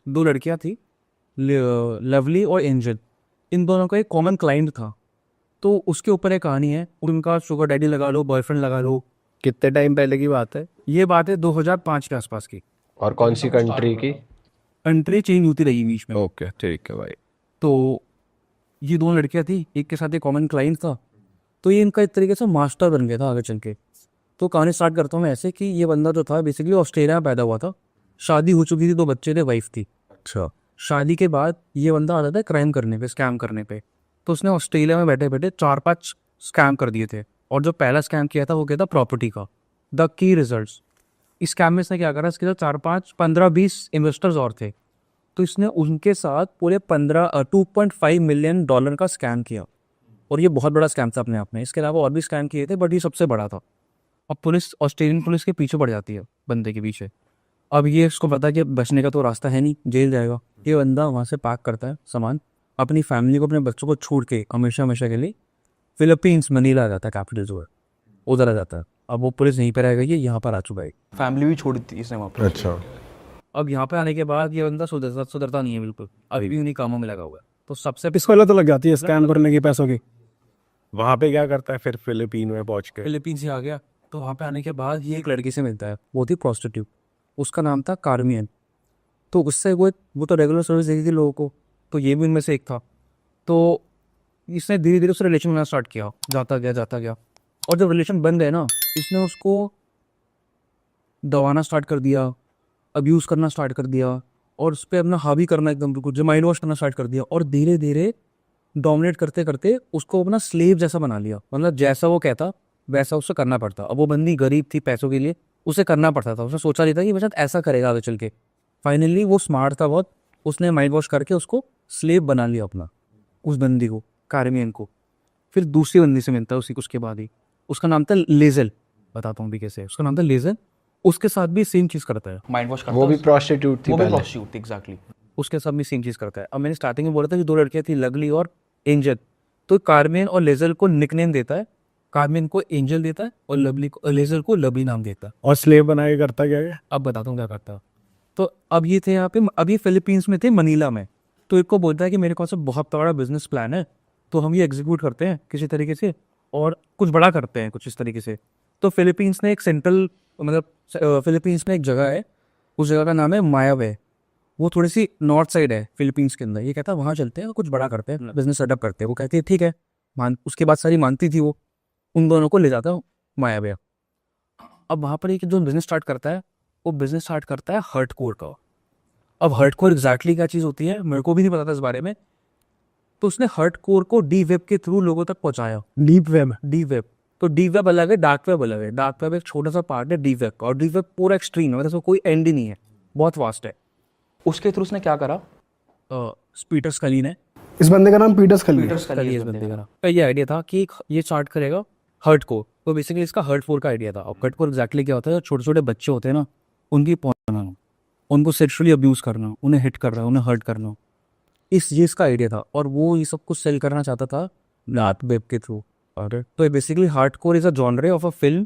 दो लड़कियां थी, लवली और एंजल। इन दोनों का एक कॉमन क्लाइंट था। तो उसके ऊपर एक कहानी है, उनका शुगर डैडी लगा लो, बॉयफ्रेंड लगा लो। कितने टाइम पहले की बात है? ये बात है 2005 के आसपास की। और कौन सी कंट्री की? कंट्री चेंज होती रही बीच में। ओके, ठीक है भाई। तो ये दोनों लड़कियां थी, एक के साथ एक कॉमन क्लाइंट था। तो ये इनका एक तरीके से मास्टर बन गया था आगे चल के। तो कहानी स्टार्ट करता हूँ मैं ऐसे कि ये बंदा जो था बेसिकली ऑस्ट्रेलिया में पैदा हुआ था। शादी हो चुकी थी, 2 बच्चे थे, वाइफ थी। अच्छा। शादी के बाद ये बंदा आता था क्राइम करने पे, स्कैम करने पे। तो उसने ऑस्ट्रेलिया में बैठे बैठे 4-5 स्कैम कर दिए थे। और जो पहला स्कैम किया था वो किया था प्रॉपर्टी का। The key results. इस स्कैम में इसने क्या करा, इसके साथ 4-5-15-20 इन्वेस्टर्स और थे। तो इसने उनके साथ पूरे 2.5 मिलियन डॉलर का स्कैम किया। और ये बहुत बड़ा स्कैम था अपने आप में। इसके अलावा और भी स्कैम किए थे, बट ये सबसे बड़ा था। अब पुलिस, ऑस्ट्रेलियन पुलिस के पीछे पड़ जाती है बंदे के पीछे। अब ये इसको पता है कि अब बचने का तो रास्ता है नहीं, जेल जाएगा। ये बंदा वहाँ से पैक करता है सामान, अपनी फैमिली को, अपने बच्चों को छोड़ के हमेशा हमेशा के लिए फिलीपींस, मनीला आ जाता है, कैपिटल जो है, उधर आ जाता है। अब वो पुलिस यहीं पर रहेगा, ये यहाँ पर आ चुका है, फैमिली भी छोड़ दी इसने वहाँ पर। अच्छा। अब यहाँ पे आने के बाद ये बंदा सुधरता नहीं है बिल्कुल, अभी भी उन्हीं कामों में लगा हुआ है। तो सबसे इसको लत लग जाती है स्कैम करने की, पैसों की। वहां पे क्या करता है फिर फिलीपीन में पहुंच के? फिलीपींस से आ गया। तो वहाँ पे आने के बाद ये एक लड़की से मिलता है, वो थी प्रोस्टिट्यूट। उसका नाम था कार्मियन। तो उससे वो तो रेगुलर सर्विस देती थी लोगों को। तो ये भी उनमें से एक था। तो इसने धीरे धीरे उससे रिलेशन बनाना स्टार्ट किया, जाता गया जाता गया। और जब रिलेशन बन गए ना, इसने उसको दबाना स्टार्ट कर दिया, अब्यूज़ करना स्टार्ट कर दिया, और उस पर अपना हावी करना, एकदम बिल्कुल जो माइंड वॉश करना स्टार्ट कर दिया। और धीरे धीरे डोमिनेट करते करते उसको अपना स्लेव जैसा बना लिया। मतलब जैसा वो कहता वैसा उसे करना पड़ता। अब वो बंदी गरीब थी, पैसों के लिए उसे करना पड़ता था। उसने सोचा नहीं था कि शायद ऐसा करेगा आगे चल के। फाइनली वो स्मार्ट था बहुत, उसने माइंड वॉश करके उसको स्लेव बना लिया अपना, उस बंदी को, कार्मियन को। फिर दूसरी बंदी से मिलता है उसी उसके बाद ही। उसका नाम था लेजल। बताता हूँ भी कैसे है। उसका नाम था लेजल। उसके साथ भी सेम चीज़ करता है, माइंड वॉश करता है। वो भी प्रोस्टिट्यूट थी वो भी पहले? Prostitute, exactly. उसके साथ भी सेम चीज़ करता है। अब मैंने स्टार्टिंग में बोला था कि 2 लड़कियां थी, लगली और एंजल। तो कार्मेन और लेजल को निकनेम देता है। कार्मेन को एंजल देता है और लवली को, लेजल को लवली नाम देता है। और स्लेव बना के करता क्या है? अब बताता हूँ क्या करता है। तो अब ये थे यहाँ पे, अब ये फिलीपींस में थे, मनीला में। तो एक को बोलता है कि मेरे पास बहुत बड़ा बिजनेस प्लान है, तो हम ये एग्जीक्यूट करते हैं किसी तरीके से, और कुछ बड़ा करते हैं कुछ इस तरीके से। तो फिलीपींस ने एक सेंट्रल, मतलब फिलीपींस में एक जगह है, उस जगह का नाम है मायावे। वो थोड़ी सी नॉर्थ साइड है फिलीपींस के अंदर। ये कहता है वहाँ चलते हैं और कुछ बड़ा करते हैं, बिजनेस सेटअप करते हैं। वो कहती है ठीक है, मान। उसके बाद सारी मानती थी वो। उन दोनों को ले जाता है मायावे। अब वहाँ पर एक जो बिजनेस स्टार्ट करता है, वो बिजनेस स्टार्ट करता है हर्टकोर का। अब हर्टकोर एग्जैक्टली क्या चीज़ होती है मेरे को भी नहीं पता था इस बारे में। तो उसने हर्टकोर को डी वेब के थ्रू लोगों तक पहुंचाया। Deep web. डी वेब, तो डी वेब अलग है, डार्क वेब अलग है। डार्क वेब एक छोटा सा पार्ट है डी वेब का, और डी वेब पूरा एक्सट्रीम है, मतलब उसका कोई एंड ही नहीं है, बहुत वास्ट है। उसके थ्रू उसने क्या करा, पीटर स्कली ने, इस बंदे का नाम पीटर स्कली है। पीटर स्कली है इस बंदे का नाम। का ये आइडिया था कि ये स्टार्ट करेगा हर्ट कोर। तो बेसिकली इसका हर्ट फोर का आइडिया था। अब हर्ट कोर एग्जैक्टली क्या होता है, छोटे छोटे बच्चे होते हैं ना, उनकी पहुंचना, उनको सेक्सुअली अब्यूज करना, उन्हें हिट करना, उन्हें हर्ट करना, इस चीज़ का आइडिया था। और वो ये सब कुछ सेल करना चाहता था डार्क वेब के थ्रू। और तो basically hard core is a genre of a film,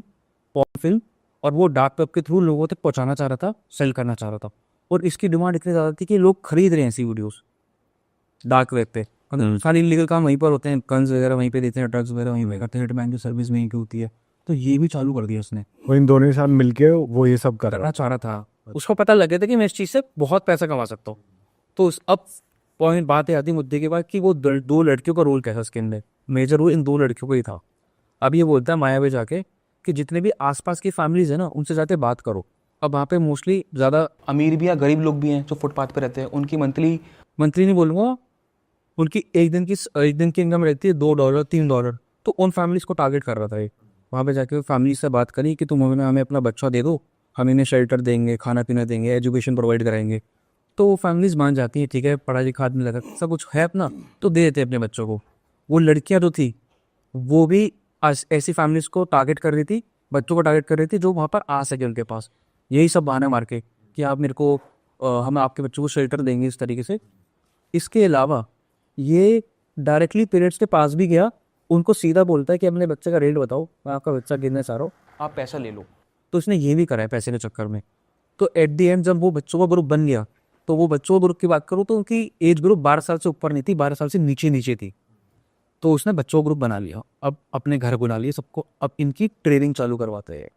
porn film. और वो डार्क वेब के थ्रू लोगों तक पहुंचाना चाह रहा था, सेल करना चाह रहा था। और इसकी डिमांड इतनी ज़्यादा थी कि लोग खरीद रहे हैं ऐसी वीडियोस डार्क वेब पे। सारी इलीगल काम वहीं पर होते हैं, गन्स वगैरह वहीं पे देते हैं, ड्रग्स वगैरह वहीं पे करते हैं, हिटमैन की सर्विस वहीं की होती है। तो ये भी चालू कर दिया उसने, वो इन दोनों के साथ मिलके वो ये सब कर रहा करना चाह रहा था। उसको पता लग गया था कि मैं इस चीज़ से बहुत पैसा कमा सकता हूँ। तो अब पॉइंट बात आती मुद्दे के बाद कि वो 2 लड़कियों का रोल कैसा इसके अंदर, मेजर रोल इन 2 लड़कियों का ही था। अब ये बोलता है मायावे जाके कि जितने भी आसपास की फैमिलीज है ना, उनसे जाके बात करो। अब वहाँ पे मोस्टली ज़्यादा अमीर भी या गरीब लोग भी हैं जो फुटपाथ पे रहते हैं। उनकी मंथली मंथली नहीं बोलूँगा, उनकी एक दिन की इनकम रहती है $2 $3। तो उन फैमिलीज को टारगेट कर रहा था ये। वहाँ पे जाके फैमिली से बात करी कि तुम हमें अपना बच्चा दे दो, हम इन्हें शेल्टर देंगे, खाना पीना देंगे, एजुकेशन प्रोवाइड कराएंगे। तो वो फैमिलीज मान जाती हैं, ठीक है, पढ़ाई लिखा में लगा, सब कुछ है अपना, तो दे देते हैं अपने बच्चों को। वो लड़कियां जो थी वो भी ऐसी फैमिलीज को टारगेट कर रही थी, बच्चों को टारगेट कर रही थी जो वहाँ पर आ सके उनके पास। यही सब बहाने मार के कि आप मेरे को हम आपके बच्चों को शेल्टर देंगे, इस तरीके से। इसके अलावा ये डायरेक्टली पेरेंट्स के पास भी गया, उनको सीधा बोलता है कि अपने बच्चे का रेट बताओ, मैं आपका बच्चा गिनना चाह रहा हूँ, आप पैसा ले लो। तो इसने ये भी करा है पैसे के चक्कर में। तो एट दी एंड जब वो बच्चों का ग्रुप बन गया, तो वो बच्चों ग्रुप की बात करूँ तो उनकी एज ग्रुप 12 साल से ऊपर नहीं थी, 12 साल से नीचे नीचे थी। तो उसने बच्चों ग्रुप बना लिया, अब अपने घर बुला लिए सबको, अब इनकी ट्रेनिंग चालू करवाते हैं।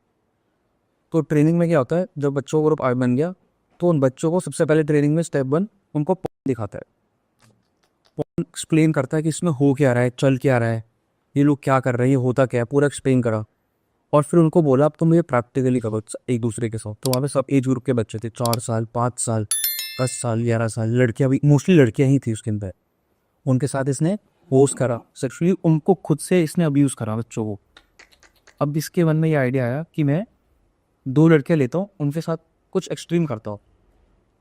तो ट्रेनिंग में क्या होता है, जब बच्चों ग्रुप बन गया तो उन बच्चों को सबसे पहले ट्रेनिंग में स्टेप 1 उनको दिखाता है, एक्सप्लेन करता है कि इसमें हो क्या रहा है, चल क्या रहा है, ये लोग क्या कर रहे हैं, ये होता क्या है, पूरा एक्सप्लेन करा। और फिर उनको बोला अब तुम ये प्रैक्टिकली करो एक दूसरे के साथ। तो वहाँ पे सब एज ग्रुप के बच्चे थे, 4 साल, 5 साल, 10 साल, 11 साल, लड़कियाँ भी, मोस्टली लड़कियाँ ही थी उसके अंदर। उनके साथ इसने पोस्ट करा सेक्सुअली, उनको खुद से इसने अब्यूज़ करा बच्चों को। अब इसके मन में ये आइडिया आया कि मैं 2 लड़कियाँ लेता हूँ, उनके साथ कुछ एक्सट्रीम करता हूँ।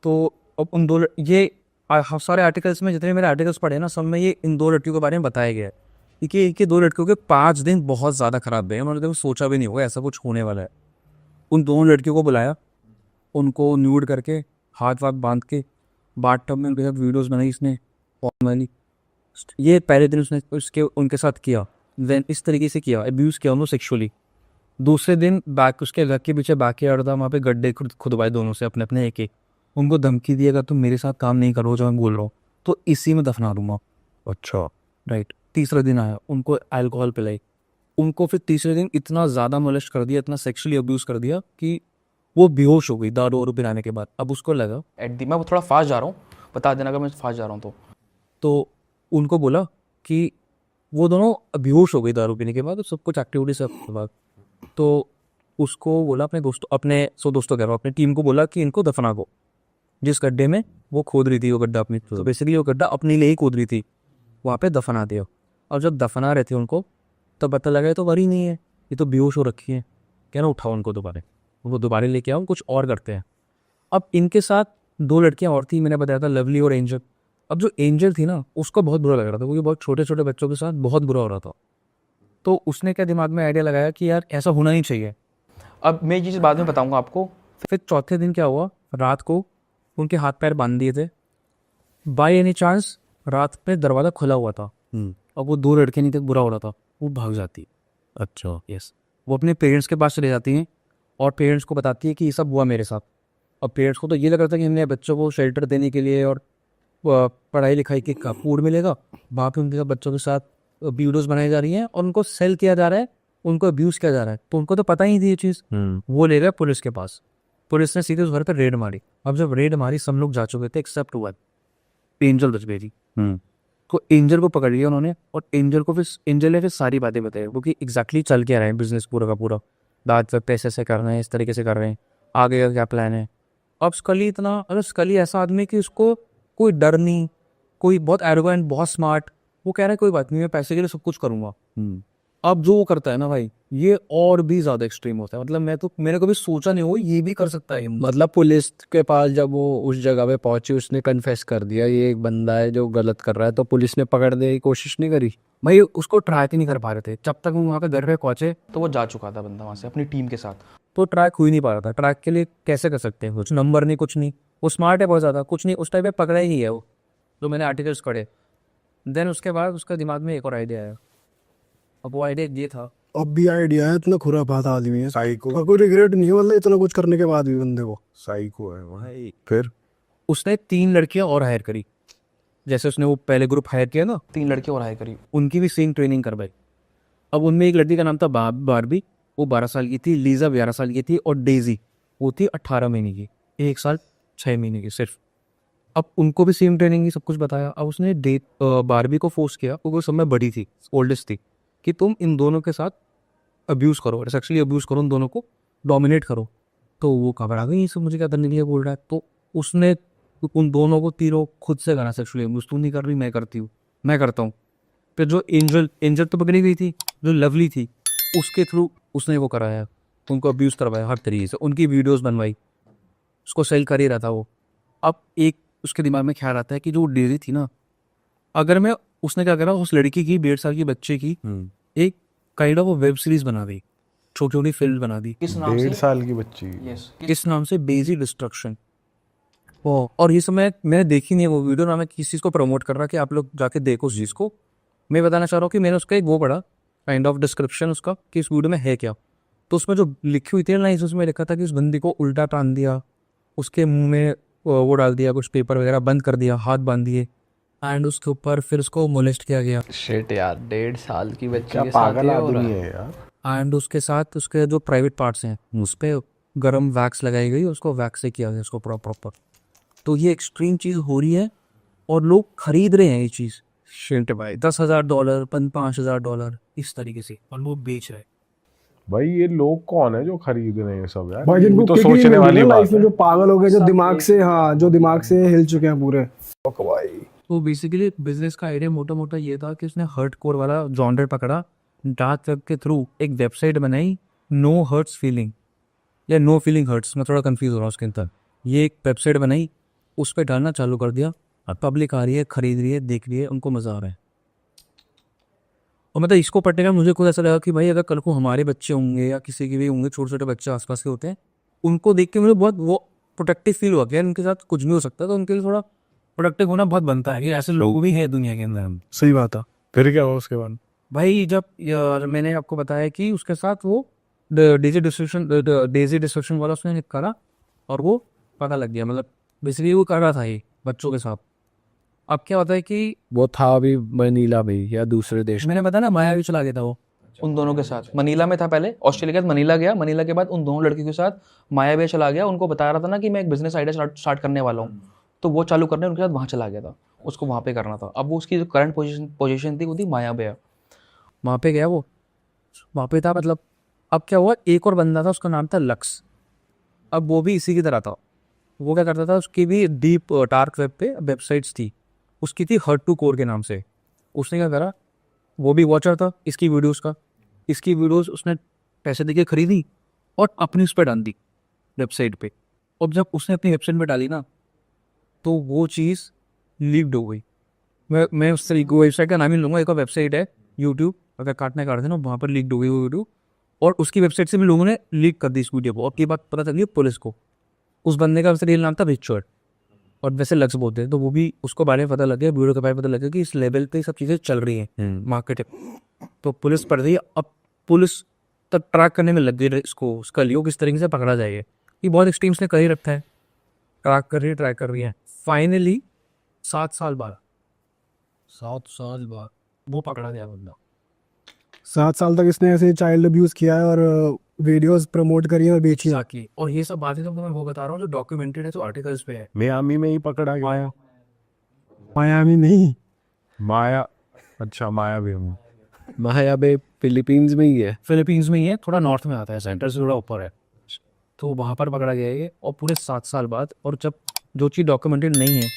तो अब उन दो ये सारे आर्टिकल्स में, जितने मेरे आर्टिकल्स पढ़े ना, सब में ये इन 2 लड़कियों के बारे में बताया गया है। क्योंकि इनके 2 लड़कियों के 5 दिन बहुत ज़्यादा ख़राब गए, उन्होंने तो सोचा भी नहीं होगा ऐसा कुछ होने वाला है। उन 2 लड़कियों को बुलाया, उनको न्यूड करके, हाथ वाथ बांध के, बाथ टब में उनके साथ वीडियोज़ बनाई इसने पॉर्न वाली। ये पहले दिन उसने उनके साथ किया, देन इस तरीके से किया, अब्यूज़ किया उनको सेक्शुअली। दूसरे दिन बैक उसके घर के पीछे बैक यार्ड था, वहाँ पे गड्ढे खुदवाए दोनों से अपने अपने एक। उनको धमकी दी अगर तुम मेरे साथ काम नहीं करो जो मैं बोल रहा हूँ तो इसी में दफना दूंगा। अच्छा। राइट। तीसरा दिन आया, उनको अल्कोहल पिलाई, उनको फिर तीसरे दिन इतना ज़्यादा मोलेस्ट कर दिया, इतना सेक्सुअली अब्यूज़ कर दिया कि वो बेहोश हो गई दारू वारू पिलाने के बाद। अब उसको लगा मैं थोड़ा फास्ट जा रहा हूँ, बता देना अगर मैं फास्ट जा रहा हूँ तो उनको बोला कि वो दोनों बेहोश हो गई दारू पीने के बाद, सब कुछ एक्टिविटी सब के बाद। तो उसको बोला अपने दोस्तों कह रहा हूँ, अपनी टीम को बोला कि इनको दफना दो जिस गड्ढे में वो खोद रही थी, वो गड्ढा अपनी, तो बेसिकली वो गड्ढा अपने लिए ही खोद रही थी, वहाँ पे दफना दिया। और जब दफना रहे थे उनको तब पता लगा ये तो मरी नहीं है, ये तो बेहोश हो रखी है। क्या ना, उठाओ उनको दोबारा लेके आओ, कुछ और करते हैं। अब इनके साथ 2 लड़कियां और थी, मैंने बताया था लवली और एंजल। अब जो एंजल थी ना, उसको बहुत बुरा लग रहा था क्योंकि बहुत छोटे छोटे बच्चों के साथ बहुत बुरा हो रहा था। तो उसने क्या दिमाग में आइडिया लगाया कि यार ऐसा होना नहीं चाहिए। अब मैं ये चीज़ बाद में बताऊंगा आपको। फिर चौथे दिन क्या हुआ, रात को उनके हाथ पैर बांध दिए थे, बाय एनी चांस रात पे दरवाज़ा खुला हुआ था। अब वो 2 लड़के नहीं थे, बुरा हो रहा था, वो भाग जाती। अच्छा। यस, वो अपने पेरेंट्स के पास चले जाती हैं और पेरेंट्स को बताती है कि ये सब हुआ मेरे साथ। अब पेरेंट्स को तो ये लग रहा था कि हमने बच्चों को शेल्टर देने के लिए और पढ़ाई लिखाई के फूड मिलेगा, वहाँ पे उनके बच्चों के साथ वीडियोस बनाई जा रही हैं और उनको सेल किया जा रहा है, उनको अब्यूज़ किया जा रहा है। तो उनको तो पता ही नहीं थी ये चीज़। वो ले गए पुलिस के पास, पुलिस ने सीधे उस घर पर रेड मारी। अब जब रेड मारी सब लोग जा चुके थे एक्सेप्ट हुआ एंजल बच गई थी। तो एंजल को पकड़ लिया उन्होंने और एंजल ने फिर सारी बातें बताई वो कि एग्जैक्टली चल क्या रहा है बिजनेस पूरा का पूरा, दाद पे पैसे से कर रहे हैं, इस तरीके से कर रहे हैं, आगे का क्या प्लान है। अब स्कली ऐसा आदमी कि उसको कोई डर नहीं, कोई बहुत एरोगेंट, बहुत स्मार्ट, वो कह रहा है कोई बात नहीं मैं पैसे के लिए सब कुछ करूँगा। अब जो वो करता है ना भाई, ये और भी ज़्यादा एक्सट्रीम होता है। मतलब मैंने कभी सोचा नहीं हो ये भी कर सकता है। मतलब पुलिस के पास जब वो उस जगह पे पहुंची, उसने कन्फेस कर दिया ये एक बंदा है जो गलत कर रहा है, तो पुलिस ने पकड़ने की कोशिश नहीं करी? भाई उसको ट्राई नहीं कर पा रहे थे, जब तक वो वहाँ पे घर पे पहुंचे तो वो जा चुका था बंदा वहाँ से अपनी टीम के साथ। तो ट्रैक हो ही नहीं पा रहा था। ट्रैक के लिए कैसे कर सकते हैं, कुछ नंबर नहीं, कुछ नहीं, वो स्मार्ट है बहुत ज़्यादा, कुछ नहीं, उस टाइम पे पकड़ा ही है वो, जो मैंने आर्टिकल्स पढ़े। देन उसके बाद उसका दिमाग में एक और आइडिया आया। अब वो आइडिया ये था, अब भी आइडिया है, इतना खुरापात आदमी है, साइको। कोई रिग्रेट नहीं है मतलब इतना कुछ करने के बाद भी बंदे को। साइको है भाई। फिर उसने 3 लड़कियां और हायर करी, जैसे उसने वो पहले ग्रुप हायर किया ना, 3 लड़कियां और हायर करी, उनकी भी सेम ट्रेनिंग करवाई। अब उनमें एक लड़की का नाम था बारबी, वो 12 साल की थी, लीजा 11 साल की थी और डेजी वो थी 18 महीने की, 1 साल 6 महीने की सिर्फ। अब उनको भी सेम ट्रेनिंग की सब कुछ बताया। अब उसने बारबी को फोर्स किया, क्योंकि सब में बड़ी थी, ओल्डेस्ट थी, कि तुम इन दोनों के साथ अब्यूज़ करो, सेक्सुअली अब्यूज़ करो, उन दोनों को डोमिनेट करो। तो वो घबरा गई, ये सब मुझे क्या करने के लिए बोल रहा है। तो उसने उन दोनों को तीनों खुद से करा सेक्सुअली अब्यूज़, तू नहीं कर रही मैं करती हूँ, मैं करता हूँ। फिर जो एंजल तो पकड़ी गई थी, जो लवली थी उसके थ्रू उसने वो कराया, उनको अब्यूज़ करवाया हर तरीके से, उनकी वीडियोज़ बनवाई, उसको सेल कर ही रहा था वो। अब एक उसके दिमाग में ख्याल आता है कि जो डेजी थी ना, अगर मैं, उसने क्या करा, उस लड़की की 1.5 साल की बच्चे की एक काइंड ऑफ वेब सीरीज बना दी, छोटी छोटी फिल्म बना दी। किस नाम 1.5 से? साल की बच्ची। यस, किस नाम से? बेजी डिस्ट्रक्शन। और ये सब मैंने देखी नहीं है वो वीडियो, ना मैं किसी चीज़ को प्रमोट कर रहा कि आप लोग जाके देखो उस चीज़ को। मैं बताना चाह रहा हूँ कि मैंने उसका एक वो पढ़ा काइंड ऑफ डिस्क्रिप्शन उसका कि इस वीडियो में है क्या। तो उसमें जो लिखी हुई थी ना, उसमें लिखा था कि उस बंदी को उल्टा टान दिया, उसके मुंह में वो डाल दिया, कुछ पेपर वगैरह बंद कर दिया, हाथ बांध दिए, एंड उसके ऊपर फिर उसको मोलेस्ट किया गया। शिट यार, 1.5 साल की बच्ची क्या के साथ पागल ये हो रहा आदमी है। है यार। एंड उसके साथ उसके जो प्राइवेट पार्ट्स हैं उस पर गर्म वैक्स लगाई गई, उसको वैक्स से किया गया उसको प्रॉपर। तो ये एक्सट्रीम चीज़ हो रही है और लोग खरीद रहे हैं ये चीज़। शिट भाई। $10,000 $5,000 इस तरीके से, और वो बेच रहे हैं। भाई ये लोग कौन है जो खरीद रहे हैं सब यार? भाई ये जिनको भी तो किक नहीं सोचने मिल रही वाली ना बात लाइफ में, है। जो पागल हो गए, जो सब दिमाग एक- से, हाँ, जो दिमाग से हिल चुके हैं पूरे। भाई तो बेसिकली बिजनेस का आइडिया मोटा मोटा ये था कि उसने हर्ट कोर वाला जॉनर पकड़ा, डार्क वेब के थ्रू एक वेबसाइट बनाई, नो हर्ट्स फीलिंग या नो फीलिंग हर्ट्स, मैं थोड़ा कंफ्यूज हो रहा हूँ उसके अंदर। ये एक वेबसाइट बनाई, उस पर डालना चालू कर दिया, अब पब्लिक आ रही है, खरीद रही है, देख रही है, उनको मज़ा आ रहा है। और मतलब इसको पढ़ने का मुझे खुद ऐसा लगा कि भाई अगर कल को हमारे बच्चे होंगे या किसी के भी होंगे, छोटे छोटे बच्चे आसपास के होते हैं, उनको देख के मुझे बहुत वो प्रोटेक्टिव फील हुआ कि यार इनके साथ कुछ नहीं हो सकता, तो उनके लिए थोड़ा प्रोटेक्टिव होना बहुत बनता है कि ऐसे लोग भी हैं दुनिया के अंदर। सही बात है। फिर क्या हुआ उसके बाद? भाई जब मैंने आपको बताया कि उसके साथ वो डेजी डिस्ट्रक्शन वाला उसने करा और वो पता लग गया, मतलब बेसिकली वो कर रहा था ये बच्चों के साथ। अब क्या होता है कि वो था अभी मनीला में या दूसरे देश में? मैंने बताया ना, माया भी चला गया था वो उन दोनों के साथ। मनीला में था पहले, ऑस्ट्रेलिया के बाद मनीला गया, मनीला के बाद उन दोनों लड़कियों के साथ माया भी चला गया। उनको बता रहा था ना कि मैं एक बिजनेस आइडिया स्टार्ट करने वाला हूँ, तो वो चालू करने उनके साथ वहाँ चला गया था, उसको वहाँ पे करना था। अब वो उसकी जो करंट पोजीशन थी वो थी माया बे। वहाँ पे गया वो, वहाँ पे था, मतलब अब क्या हुआ, एक और बंदा था, उसका नाम था लक्स। अब वो भी इसी की तरह था। वो क्या करता था, उसकी भी डीप डार्क वेब पे वेबसाइट्स थी, उसकी थी हर्ट टू कोर के नाम से। उसने क्या करा, वो भी वॉचर था इसकी वीडियोस का, इसकी वीडियोस उसने पैसे देके खरीदी और अपनी उस पर डाल दी वेबसाइट पे। और जब उसने अपनी वेबसाइट पे डाली ना, तो वो चीज़ लीक्ड हो गई। मैं उस तरीके वेबसाइट का नाम ही लूँगा, एक और वेबसाइट है यूट्यूब, अगर काटना काट देना, वहाँ पर लीक्ड हो गई वो वीडियो, और उसकी वेबसाइट से भी लोगों ने लीक कर दी इस वीडियो को। और ये बात पता चली पुलिस को। उस बंदे का वैसे रियल नाम था रिचर्ड, और वैसे लक्स बोलते हैं, तो वो भी उसको बारे में पता लग गया, वीडियो के बारे में पता लग गया कि इस लेवल पे सब चीज़ें चल रही हैं मार्केट। तो पुलिस पड़ रही है, अब पुलिस तक ट्रैक करने में लग गई इसको, उसका लियो किस तरीके से पकड़ा जाएगा। ये बहुत एक्सट्रीम्स ने कर ही रखा है, ट्रैक कर रही है। फाइनली 7 साल बाद वो पकड़ा गया बंदा। 7 साल तक इसने ऐसे चाइल्ड अब्यूज किया है और वीडियोस प्रमोट करी है और बेची है। साकी, और ये सब बातें तो मैं वो बता रहा हूँ जो डॉक्यूमेंटेड है, तो आर्टिकल्स पे है। मियामी में ही पकड़ा गया। माया, मायामी नहीं, माया, अच्छा माया भी हूँ। माया बे फिलीपींस में ही है। फिलीपींस में ही है, थोड़ा नॉर्थ में आता है, सेंटर से थोड़ा ऊपर है। तो वहाँ पर पकड़ा गया ये, और पूरे 7 साल बाद। और जब जो चीज़ डॉक्यूमेंटेड नहीं है,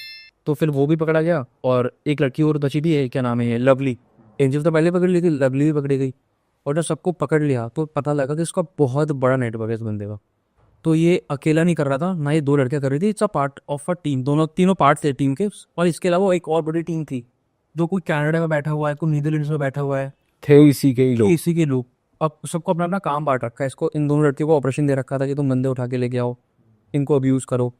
तो फिर वो भी पकड़ा गया। और एक लड़की और बची भी है, क्या नाम है, लवली। एंजल तो पहले पकड़ ली थी, लवली भी पकड़ी गई। और जब सबको पकड़ लिया तो पता लगा कि इसका बहुत बड़ा नेटवर्क है इस बंदे का। तो ये अकेला नहीं कर रहा था ना, ये 2 लड़कियां कर रही थी, it's a part of a team. तीनों पार्ट थे टीम के। और इसके अलावा एक और बड़ी टीम थी, जो कोई कनाडा में बैठा हुआ है, कोई नीदरलैंड्स में बैठा हुआ है, थे इसी के ही लोग। इसी के लोग। अब सबको अपना अपना काम बांट रखा है। इसको इन दोनों लड़कियों को ऑपरेशन दे रखा था कि तुम बंदे उठा के लेके आओ, इनको अब्यूज़ करो।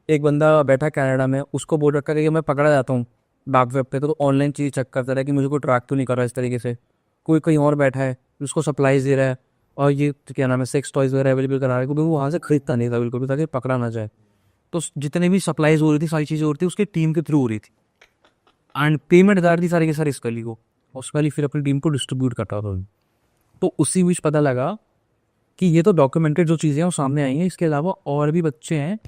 एक बंदा बैठा कनाडा में, उसको बोल रखा है कि मैं पकड़ा जाता हूँ डार्क वेब पे, तो ऑनलाइन चीज़ चेक करता रहा कि मुझे कोई ट्रैक तो नहीं कर रहा इस तरीके से। कोई कहीं और बैठा है, उसको सप्लाईज दे रहा है, और ये क्या नाम है, सेक्स टॉयज वगैरह अवेलेबल करा रहा है, क्योंकि वो वहाँ से खरीदता नहीं था बिल्कुल भी, ताकि पकड़ा ना जाए। तो जितने भी सप्लाईज हो रही थी, सारी चीज़ें हो रही थी, उसकी टीम के थ्रू हो रही थी। एंड पेमेंट जा रही थी सारी की सारी इस कली को, और उस कली फिर अपनी टीम को डिस्ट्रीब्यूट करता था। तो उसी बीच पता लगा कि ये तो डॉक्यूमेंटेड जो चीज़ें हैं वो सामने आई हैं, इसके अलावा और भी बच्चे हैं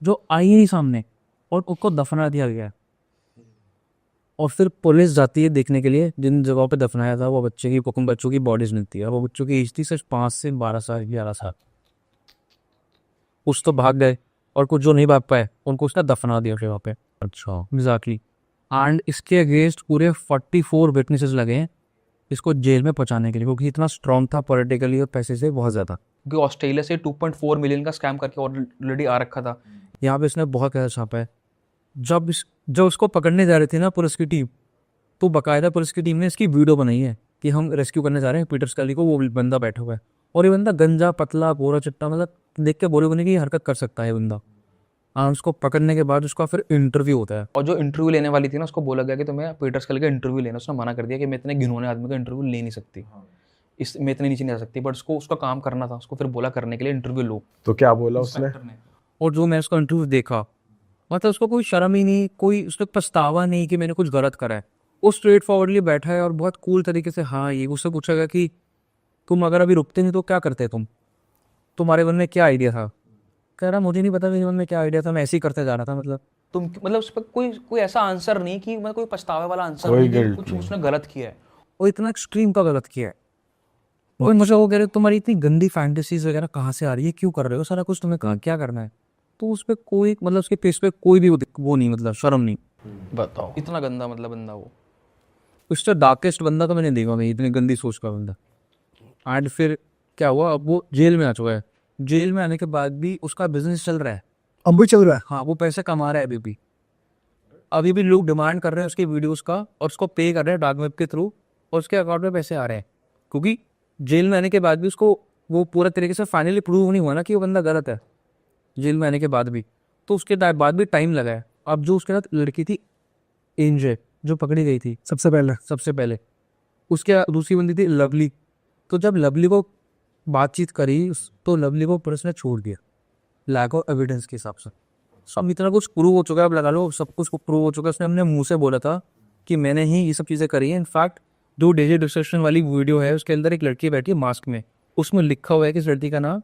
जो आई ही नहीं सामने, और उनको दफना दिया गया है। और फिर पुलिस जाती है देखने के लिए, जिन जगहों पे दफनाया था वो बच्चों की बॉडीज मिलती है। वो बच्चों की एज थी सिर्फ 5 से 12 साल, 11 साल। कुछ तो भाग गए, और कुछ जो नहीं भाग पाए उनको उसने दफना दिया फिर वहाँ पे। अच्छा, एग्जैक्टली। एंड इसके अगेंस्ट पूरे 44 विटनेसेस लगे हैं इसको जेल में पहुंचाने के लिए, क्योंकि इतना स्ट्रॉन्ग था पॉलिटिकली और पैसे से बहुत ज़्यादा। क्योंकि ऑस्ट्रेलिया से 2.4 मिलियन का स्कैम करके ऑलरेडी आ रखा था। यहाँ पे इसने बहुत पैसा छापा है। जब उसको पकड़ने जा रही थी ना पुलिस की टीम, तो बाकायदा पुलिस की टीम ने इसकी वीडियो बनाई है कि हम रेस्क्यू करने जा रहे हैं पीटर स्कली को, वो बंदा बैठा हुआ है। और ये बंदा गंजा, पतला, गोरा चिट्टा, मतलब देख के बोलोगे नहीं कि ये हरकत कर सकता है बंदा। उसको पकड़ने के बाद उसका फिर इंटरव्यू होता है, और जो इंटरव्यू लेने वाली थी ना, उसको बोला गया कि तुम्हें पीटर स्कली का इंटरव्यू लेना। उसने मना कर दिया कि मैं इतने घिनौने आदमी का इंटरव्यू ले नहीं सकती, मैं इतने नीचे नहीं आ सकती। बट उसका काम करना था, उसको फिर बोला करने के लिए इंटरव्यू लो। तो क्या बोला उसने? और जो मैं उसका इंटरव्यू देखा, मतलब उसको कोई शर्म ही नहीं, कोई उसको पछतावा नहीं कि मैंने कुछ गलत करा है। वो स्ट्रेट फॉरवर्डली बैठा है और बहुत कूल तरीके से, हाँ ये उससे पूछेगा कि तुम अगर अभी रुकते नहीं तो क्या करते तुम, तुम्हारे मन में क्या आइडिया था? कह रहा मुझे नहीं पता मेरे मन में क्या आइडिया था, मैं ऐसे ही करते जा रहा था। मतलब तुम मतलब उस पर कोई कोई ऐसा आंसर नहीं कि मतलब कोई पछतावे वाला आंसर कोई नहीं कि guilt कुछ नहीं। उसने गलत किया है। वो इतना एक्सट्रीम का गलत किया है। और मुझे वो कह रहे तुम्हारी इतनी गंदी फैंटेसीज वगैरह कहाँ से आ रही है, क्यों कर रहे हो सारा कुछ, तुम्हें कहाँ क्या करना है? तो उस पर कोई मतलब उसके फेस पे कोई भी वो नहीं, मतलब शर्म नहीं। बताओ। इतना गंदा मतलब बंदा वो। उससे डार्केस्ट बंदा तो मैंने देखा नहीं, इतनी गंदी सोच का बंदा। एंड फिर क्या हुआ, अब वो जेल में आ चुका है। जेल में आने के बाद भी उसका बिजनेस चल रहा है। अब भी चल रहा है। हाँ वो पैसे कमा रहा है अभी भी लोग डिमांड कर रहे हैं उसकी वीडियोस का और उसको पे कर रहे हैं डार्क वेब के थ्रू, और उसके अकाउंट में पैसे आ रहे हैं। क्योंकि जेल में आने के बाद भी उसको वो पूरा तरीके से फाइनली प्रूव नहीं हुआ ना कि वो बंदा गलत है, जेल में आने के बाद भी। तो उसके बाद भी टाइम लगा है। अब जो उसके साथ लड़की थी एंजे, जो पकड़ी गई थी सबसे पहले, उसके दूसरी बंदी थी लवली। तो जब लवली को बातचीत करी तो लवली को पुलिस ने छोड़ दिया लैक ऑफ एविडेंस के हिसाब से। सब इतना कुछ प्रूव हो चुका है, अब लगा लो सब कुछ प्रूव हो चुका है। उसने अपने मुंह से बोला था कि मैंने ही ये सब चीज़ें करी है। इनफैक्ट जो डेजी डिस्कशन वाली वीडियो है उसके अंदर एक लड़की बैठी है मास्क में, उसमें लिखा हुआ है कि इस लड़की का नाम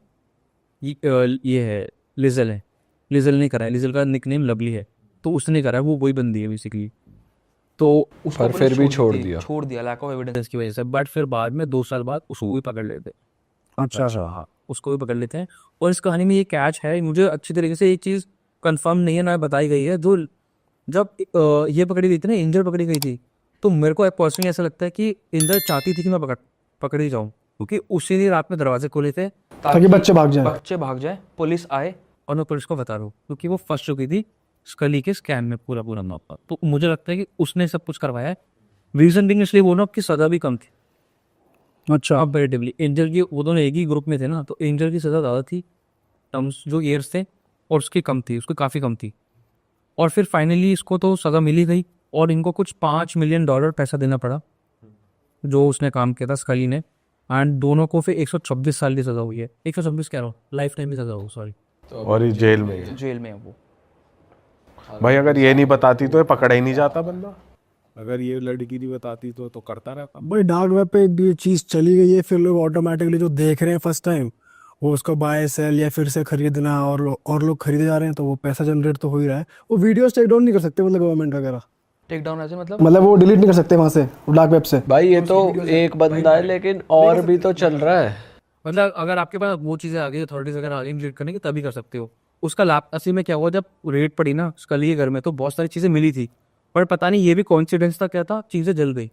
ये है लिजल है। लिजल नहीं करा है, लिजल का निकनेम लवली है, तो उसने करा है, वो वही बंदी है बेसिकली। तो उसको पर पुलिस फिर भी छोड़ दिया। Lack of evidence. की वजह से, बट फिर बाद में 2 साल बाद उसको भी पकड़ लेते। अच्छा हाँ उसको भी पकड़ लेते हैं। और इस कहानी में ये कैच है, मुझे अच्छी तरीके से एक चीज़ कंफर्म नहीं है ना बताई गई है, जो जब ये पकड़ी गई थी ना, एंजल पकड़ी गई थी, तो मेरे को पर्सनली ऐसा लगता है कि एंजल चाहती थी कि मैं पकड़ी जाऊँ, क्योंकि उसी दिन रात में दरवाजे खोले थे ताकि बच्चे भाग जाए। पुलिस आए। और मैं पुलिस को बता रहा हूँ, क्योंकि वो फंस चुकी थी स्कली के स्कैम में पूरा मापा। तो मुझे लगता है कि उसने सब कुछ करवाया है। रीजन बिंग इसलिए बोल रहा हूँ कि सज़ा भी कम थी। अच्छा, कंपेरेटिवली एंजल की, वो दोनों एक ही ग्रुप में थे ना, तो एंजल की सज़ा ज़्यादा थी, टर्म्स जो ईयर्स थे, और उसकी कम थी, उसकी काफ़ी कम थी। और फिर फाइनली इसको तो सज़ा मिली गई और इनको कुछ $5 मिलियन पैसा देना पड़ा जो उसने काम किया था स्कली ने। एंड दोनों को फिर 126 साल की सज़ा हुई है। 126 कह रहा हूँ, लाइफ टाइम की सज़ा हो, सॉरी। और ये जेल में है। जेल में है वो। भाई अगर ये नहीं बताती तो ये पकड़ा ही नहीं जाता बंदा। अगर ये लड़की नहीं बताती तो करता रहता। भाई डार्क वेब पे ये चीज चली गई है, फिर लोग ऑटोमेटिकली जो देख रहे हैं फर्स्ट टाइम वो उसको बाय सेल या फिर से खरीदना, और लोग खरीदे जा रहे हैं, तो वो पैसा जनरेट तो हो ही रहा है। वो वीडियोस टेक डाउन नहीं कर सकते, मतलब गवर्नमेंट वगैरह, टेक डाउन ऐसे मतलब मतलब वो डिलीट नहीं कर सकते वहां से डार्क वेब से। भाई ये तो एक बंदा है, लेकिन और भी तो चल रहा है। मतलब अगर आपके पास वो चीज़ें आ गई, अथॉरिटीज अगर आ गई डिलीट करने की, तभी कर सकते हो। उसका लाभ असल में क्या हुआ, जब रेड पड़ी ना स्कली के घर में, तो बहुत सारी चीज़ें मिली थी, पर पता नहीं ये भी कॉन्सिडेंस था क्या था, चीज़ें जल गई।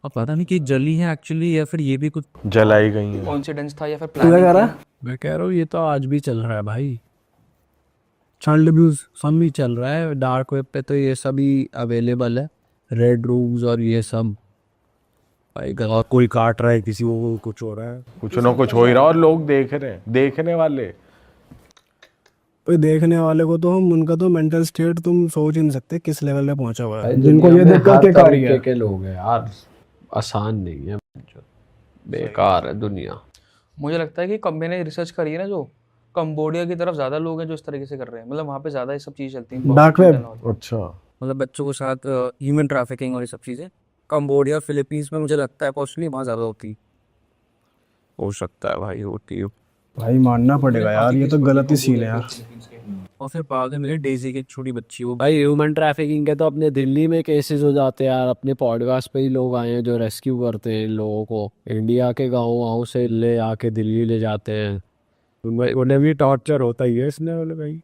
अब पता नहीं कि जली है एक्चुअली या फिर ये भी कुछ जलाई गई है। कॉन्सिडेंस था या फिर तू क्या कह प्लानिंग रहा थी। है? मैं कह रहा हूँ ये तो आज भी चल रहा है भाई, चाइल्ड अब्यूज। सब भी चल रहा है डार्क वेब पे, तो ये सभी अवेलेबल है, रेड रूम्स और ये सब। भाई और कोई काट रहा है किसी को, कुछ हो रहा है, कुछ ना कुछ हो ही रहा है और लोग देख रहे हैं, देखने वाले। भाई देखने वाले को तो हम, उनका तो मेंटल स्टेट तुम सोच ही नहीं सकते किस लेवल पे पहुंचा हुआ है, जिनको ये देख कर के तरीके के लोग हैं यार, आसान नहीं है, बेकार है दुनिया। मुझे लगता है कि मैंने रिसर्च करी है ना, जो कंबोडिया की तरफ ज़्यादा लोग हैं जो इस तरीके से कर रहे हैं। मतलब वहाँ पे ज़्यादा ये सब चीज़ चलती हैं। Dark web. अच्छा, मतलब बच्चों के साथ ह्यूमन ट्रैफिकिंग और ये सब चीज़ें कंबोडिया फिलीपींस में मुझे लगता है पॉसिबली वहाँ ज़्यादा होती। हो सकता है भाई, होती है। भाई मानना पड़ेगा यार, ये तो गलत ही सीन है यार। और फिर बाद में मेरे डेजी की एक छोटी बच्ची, वो भाई ह्यूमन ट्रैफिकिंग के तो अपने दिल्ली में केसेस हो जाते हैं यार, अपने पॉडकास्ट पे ही लोग आए हैं जो रेस्क्यू करते हैं इन लोगों को, इंडिया के गाँव से ले आके दिल्ली ले जाते हैं। उन्हें भी टॉर्चर होता ही है इसने वाले भाई।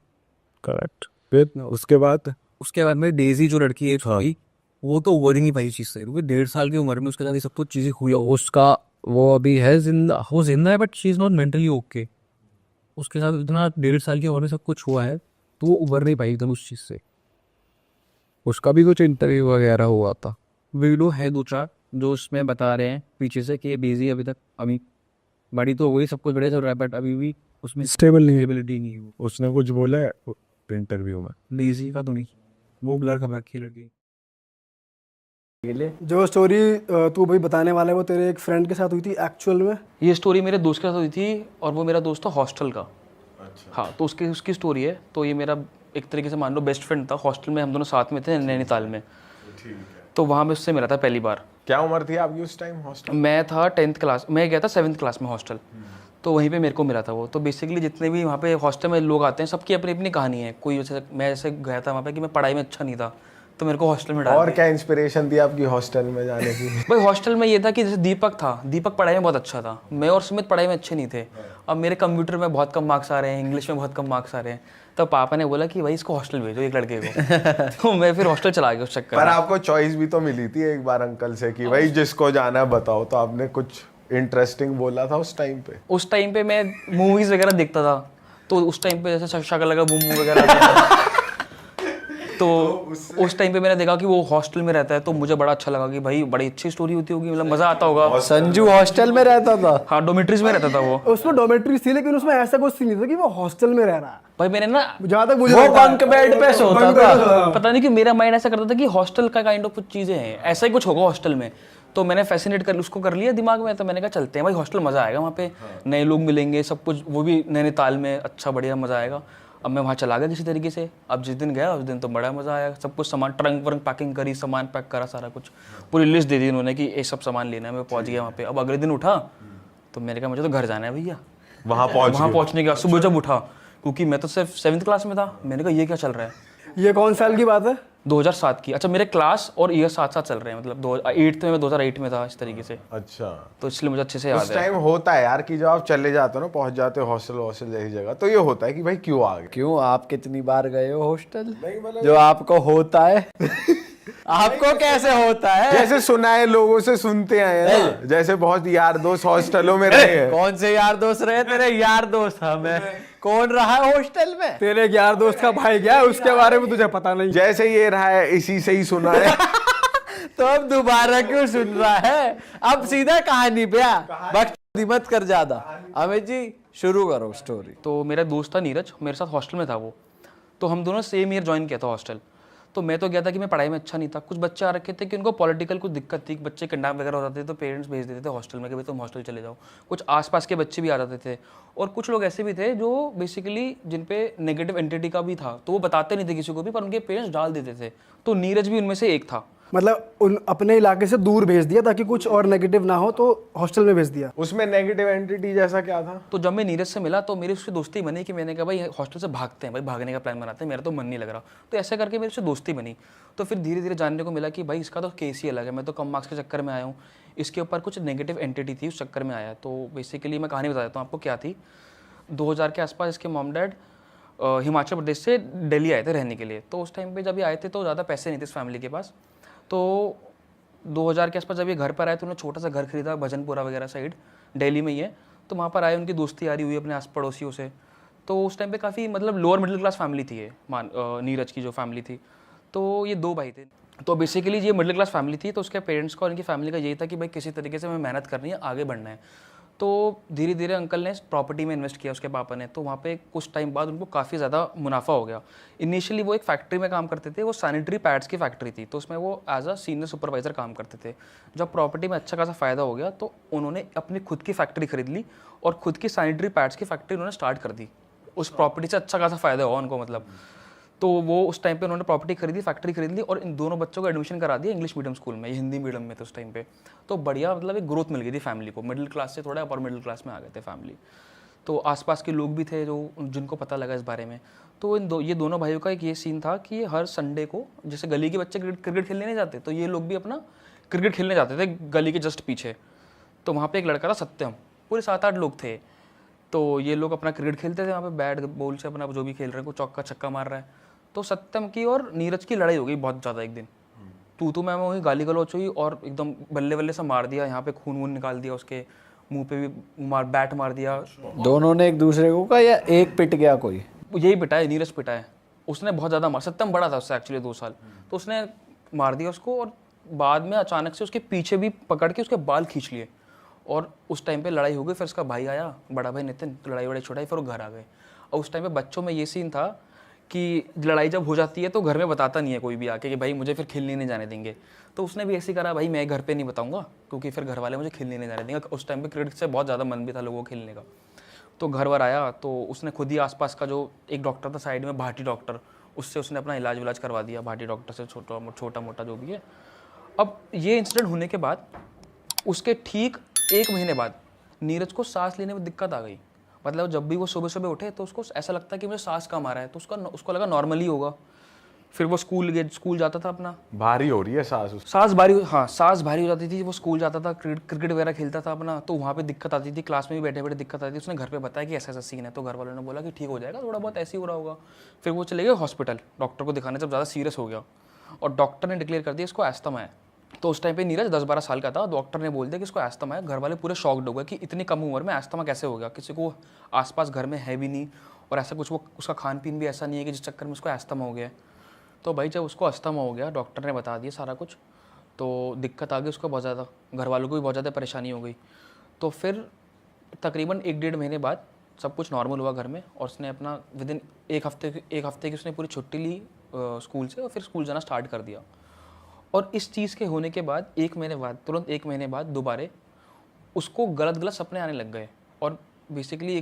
करेक्ट। फिर उसके बाद में डेजी जो लड़की है थी, वो तो उभर ही नहीं पाई चीज़ से, क्योंकि 1.5 साल की उम्र में उसके साथ ये सब कुछ चीज़ें हुई। उसका वो अभी है जिंदा, वो जिंदा है but she is not mentally okay. उसके साथ इतना 1.5 साल की उम्र में सब कुछ हुआ है, तो वो उभर नहीं पाई एकदम उस चीज़ से। उसका भी कुछ इंटरव्यू वगैरह हुआ था। वीडियो है 2-4 जो उसमें बता रहे हैं पीछे से कि डेजी अभी तक, अभी बड़ी तो हो गई, सब कुछ बढ़िया चल रहा है, बट अभी भी उसमें स्टेबल नहीं है। स्टेबिलिटी नहीं है। उसने कुछ बोला है इंटरव्यू में? डेजी का तो नहीं, वो ब्लर खबर की लड़की। जो स्टोरी तू भाई बताने वाला है वो तेरे एक फ्रेंड के साथ हुई थी एक्चुअल में? ये स्टोरी मेरे दोस्त के साथ हुई थी, और वो मेरा दोस्त था हॉस्टल का। हाँ, तो उसकी स्टोरी है। तो ये मेरा एक तरीके से मान लो बेस्ट फ्रेंड था। हॉस्टल में हम दोनों साथ में थे नैनीताल में, तो वहाँ मैं उससे मिला था पहली बार। क्या उम्र थी आपकी उस टाइम हॉस्टल? मैं था 10th क्लास, मैं गया था 7th क्लास में हॉस्टल, तो वहीं पे मेरे को मिला था वो। तो बेसिकली जितने भी वहाँ पे हॉस्टल में लोग आते हैं सबकी अपनी अपनी कहानी है। कोई जैसे मैं जैसे गया था वहाँ पे कि मैं पढ़ाई में अच्छा नहीं था, तो मेरे को हॉस्टल में डाल और दिया। क्या इंस्पिरेशन थी आपकी हॉस्टल में जाने की? भाई हॉस्टल में ये था कि जैसे दीपक था, दीपक पढ़ाई में बहुत अच्छा था, मैं और सुमित पढ़ाई में अच्छे नहीं थे। अब मेरे कंप्यूटर में बहुत कम मार्क्स आ रहे हैं, इंग्लिश में बहुत कम मार्क्स आ रहे हैं, तो पापा ने बोला कि भाई इसको हॉस्टल भेजो एक लड़के को। तो मैं फिर हॉस्टल चला गया उस चक्कर पर में। आपको चॉइस भी तो मिली थी एक बार अंकल से कि भाई जिसको जाना है बताओ, तो आपने कुछ इंटरेस्टिंग बोला था उस टाइम पे? उस टाइम पे मैं मूवीज वगैरह देखता था, तो उस टाइम पे जैसे शकल का बूम बूम वगैरह आता था। तो उस टाइम पे मैंने देखा कि वो हॉस्टल में रहता है, तो मुझे बड़ा अच्छा लगा कि भाई बड़ी अच्छी स्टोरी होती होगी, मतलब मजा आता होगा। संजू हॉस्टल में रहता था? हाँ, डोमेट्रीज में रहता था वो। उसमें डोमेट्रीज थी, लेकिन उसमें ऐसा कुछ सीन नहीं था कि वो हॉस्टल में रह रहा है। भाई मैंने ना जहाँ तक मुझे वो लगता है- बंक बेड पे सोता था। पता नहीं कि मेरा माइंड ऐसा करता था कि हॉस्टल का काइंड ऑफ कुछ चीजें हैं, ऐसा ही कुछ होगा हॉस्टल में। तो मैंने फैसिनेट कर उसको कर लिया दिमाग में, तो मैंने कहा चलते हैं भाई हॉस्टल, मजा आएगा वहाँ पे, नए लोग मिलेंगे, सब कुछ, वो भी नैनीताल में, अच्छा बढ़िया मजा आएगा। अब मैं वहाँ चला गया किसी तरीके से। अब जिस दिन गया उस दिन तो बड़ा मजा आया, सब कुछ सामान ट्रंक व्रंक पैकिंग करी, सामान पैक करा, सारा कुछ पूरी लिस्ट दे दी उन्होंने कि ये सब सामान लेना है। मैं पहुँच गया वहाँ पे। अब अगले दिन उठा तो मैंने कहा मुझे तो घर जाना है भैया। वहाँ पहुँचने का सुबह जब उठा, क्योंकि मैं तो सिर्फ 7th क्लास में था, मैंने कहा ये क्या चल रहा है। ये कौन साल की बात है? 2007 की। अच्छा, मेरे क्लास और ईयर साथ साथ चल रहे हैं, मतलब 2008 में, मैं 2008 में था इस तरीके से, अच्छा, तो इसलिए मुझे अच्छे से याद उस है। टाइम होता है यार कि जब आप चले जाते हो ना, पहुंच जाते हो हॉस्टल जैसी जगह, तो ये होता है कि भाई क्यों आ गए। क्यों, आप कितनी बार गए हो हॉस्टल जो आपको होता है? आपको कैसे होता है? जैसे सुना है, लोगों से सुनते आए हैं ना, जैसे बहुत यार दोस्त हॉस्टलों में रहे हैं। कौन से यार दोस्त रहे तेरे? यार दोस्त हमें कौन रहा है हॉस्टल में? तेरे एक यार दोस्त का भाई गया है, उसके बारे में तुझे पता नहीं। जैसे ये रहा है इसी से ही सुना है। तो अब दोबारा क्यों सुन रहा है? अब सीधा कहानी पे आ, बकचोदी मत कर ज्यादा। अमित जी शुरू करो स्टोरी। तो मेरा दोस्त था नीरज, मेरे साथ हॉस्टल में था वो, तो हम दोनों सेम ईयर ज्वाइन किया था हॉस्टल। तो मैं तो गया था कि मैं पढ़ाई में अच्छा नहीं था, कुछ बच्चे आ रखे थे कि उनको पॉलिटिकल कुछ दिक्कत थी, बच्चे किडनैप वगैरह हो जाते थे, तो पेरेंट्स भेज देते थे हॉस्टल में कि भाई तुम हॉस्टल चले जाओ। कुछ आसपास के बच्चे भी आ जाते थे, और कुछ लोग ऐसे भी थे जो बेसिकली जिन पे नेगेटिव एंटिटी का भी था, तो वो बताते नहीं थे किसी को भी, पर उनके पेरेंट्स डाल देते थे। तो नीरज भी उनमें से एक था। मतलब उन अपने इलाके से दूर भेज दिया ताकि कुछ और नेगेटिव ना हो, तो हॉस्टल में भेज दिया। उसमें नेगेटिव एंटिटी जैसा क्या था? तो जब मैं नीरज से मिला तो मेरी उससे दोस्ती बनी कि मैंने कहा भाई हॉस्टल से भागते हैं, भाई भागने का प्लान बनाते हैं, मेरा तो मन नहीं लग रहा। तो ऐसे करके मेरी उससे दोस्ती बनी। तो फिर धीरे धीरे जानने को मिला कि भाई इसका तो केस ही अलग है, मैं तो कम मार्क्स के चक्कर में आया हूँ, इसके ऊपर कुछ नेगेटिव एंटिटी थी, उस चक्कर में आया। तो बेसिकली मैं कहानी बता देता हूँ आपको क्या थी। 2000 के आसपास इसके मॉम डैड हिमाचल प्रदेश से दिल्ली आए थे रहने के लिए। तो उस टाइम पे जब ये आए थे तो ज़्यादा पैसे नहीं थे इस फैमिली के पास। तो 2000 के आसपास जब ये घर पर आए तो उन्होंने छोटा सा घर खरीदा भजनपुरा वगैरह साइड, दिल्ली में ही है। तो वहाँ पर आए, उनकी दोस्ती यारी हुई अपने आस पड़ोसियों से। तो उस टाइम पे काफ़ी मतलब लोअर मिडिल क्लास फैमिली थी ये, नीरज की जो फैमिली थी। तो ये 2 भाई थे। तो बेसिकली ये मिडिल क्लास फैमिली थी। तो उसके पेरेंट्स का और इनकी फैमिली का यही था कि भाई किसी तरीके से हमें मेहनत करनी है, आगे बढ़ना है। तो धीरे धीरे अंकल ने प्रॉपर्टी में इन्वेस्ट किया, उसके पापा ने। तो वहाँ पे कुछ टाइम बाद उनको काफ़ी ज़्यादा मुनाफा हो गया। इनिशियली वो एक फैक्ट्री में काम करते थे, वो सैनिटरी पैड्स की फैक्ट्री थी, तो उसमें वो एज अ सीनियर सुपरवाइजर काम करते थे। जब प्रॉपर्टी में अच्छा खासा फ़ायदा हो गया तो उन्होंने अपनी खुद की फैक्ट्री खरीद ली और खुद की सैनिटरी पैड्स की फैक्ट्री उन्होंने स्टार्ट कर दी। उस प्रॉपर्टी से अच्छा खासा फ़ायदा हुआ उनको, मतलब। तो वो उस टाइम पे उन्होंने प्रॉपर्टी खरीदी, फैक्ट्री खरीद ली, और इन दोनों बच्चों को एडमिशन करा दिया इंग्लिश मीडियम स्कूल में, ये हिंदी मीडियम में थे उस टाइम पे। तो बढ़िया मतलब एक ग्रोथ मिल गई थी फैमिली को, मिडिल क्लास से थोड़ा अपर मिडिल क्लास में आ गए थे फैमिली। तो आसपास के लोग भी थे जो जिनको पता लगा इस बारे में। तो ये दोनों भाइयों का एक ये सीन था कि ये हर संडे को, जैसे गली के बच्चे क्रिकेट खेलने नहीं जाते, तो ये लोग भी अपना क्रिकेट खेलने जाते थे गली के जस्ट पीछे। तो वहाँ पर एक लड़का था सत्यम, पूरे 7-8 लोग थे। तो ये लोग अपना क्रिकेट खेलते थे वहाँ पे, बैट बॉल से अपना जो भी खेल रहे हैं, कोई चौका छक्का मार रहा है। तो सत्यम की और नीरज की लड़ाई हो गई बहुत ज़्यादा। एक दिन तू मैं हुई, गाली गलौच हुई, और एकदम बल्ले बल्ले से मार दिया, यहाँ पे खून वून निकाल दिया, उसके मुंह पे भी बैट मार दिया। दोनों ने एक दूसरे को कहा या एक पिट गया कोई? यही पिटा है, नीरज पिटा है उसने, बहुत ज़्यादा मार। सत्यम बड़ा था उससे एक्चुअली 2 साल, तो उसने मार दिया उसको। और बाद में अचानक से उसके पीछे भी पकड़ के उसके बाल खींच लिए, और उस टाइम पे लड़ाई हो गई। फिर उसका भाई आया, बड़ा भाई नितिन, तो लड़ाई छुड़ाई, फिर वो घर आ गए। और उस टाइम पे बच्चों में ये सीन था कि लड़ाई जब हो जाती है तो घर में बताता नहीं है कोई भी आके कि भाई मुझे फिर खेलने नहीं जाने देंगे। तो उसने भी ऐसे करा, भाई मैं घर पे नहीं बताऊंगा क्योंकि फिर घर वाले मुझे खेलने नहीं जाने देंगे। उस टाइम पे क्रिकेट से बहुत ज़्यादा मन भी था लोगों को खेलने का। तो घर वर आया तो उसने खुद ही आसपास का जो एक डॉक्टर था साइड में, भाटी डॉक्टर, उससे उसने अपना इलाज विलाज करवा दिया भाटी डॉक्टर से, छोटा मोटा जो भी है। अब ये इंसिडेंट होने के बाद उसके ठीक 1 महीने बाद नीरज को सांस लेने में दिक्कत आ गई। मतलब जब भी वो सुबह सुबह उठे तो उसको ऐसा लगता कि मुझे सांस कम आ रहा है, तो उसको लगा नॉर्मली होगा। फिर वो स्कूल जाता था अपना, भारी हो रही है सांस सांस भारी, हाँ सांस भारी हो जाती थी। वो स्कूल जाता था, क्रिकेट वगैरह खेलता था अपना, तो वहाँ पे दिक्कत आती थी, क्लास में भी बैठे बैठे दिक्कत आती थी। उसने घर पे बताया कि ऐसा ऐसा सीन है, तो घर वालों ने बोला कि ठीक हो जाएगा, थोड़ा बहुत ऐसे ही हो रहा होगा। फिर वो चले गए हॉस्पिटल डॉक्टर को दिखाने, जब ज़्यादा सीरियस हो गया और डॉक्टर ने डिक्लेयर कर दिया इसको एस्थमा है। तो उस टाइम पे नीरज 10-12 साल का था, डॉक्टर ने बोल दिया कि इसको एस्थमा है। घर वाले पूरे शॉक्ड हो गए कि इतनी कम उम्र में एस्थमा कैसे हो गया, किसी को आसपास घर में है भी नहीं और ऐसा कुछ, वो उसका खान पीन भी ऐसा नहीं है कि जिस चक्कर में उसको एस्थमा हो गया। तो भाई जब उसको अस्थमा हो गया, डॉक्टर ने बता दिया सारा कुछ, तो दिक्कत आ गई उसको बहुत ज़्यादा, घर वालों को भी बहुत ज़्यादा परेशानी हो गई। तो फिर तकरीबन 1-1.5 महीने बाद सब कुछ नॉर्मल हुआ घर में, और उसने अपना विदिन एक हफ्ते की उसने पूरी छुट्टी ली स्कूल से, और फिर स्कूल जाना स्टार्ट कर दिया। और इस चीज़ के होने के बाद 1 महीने बाद, तुरंत 1 महीने बाद दोबारा उसको गलत सपने आने लग गए। और बेसिकली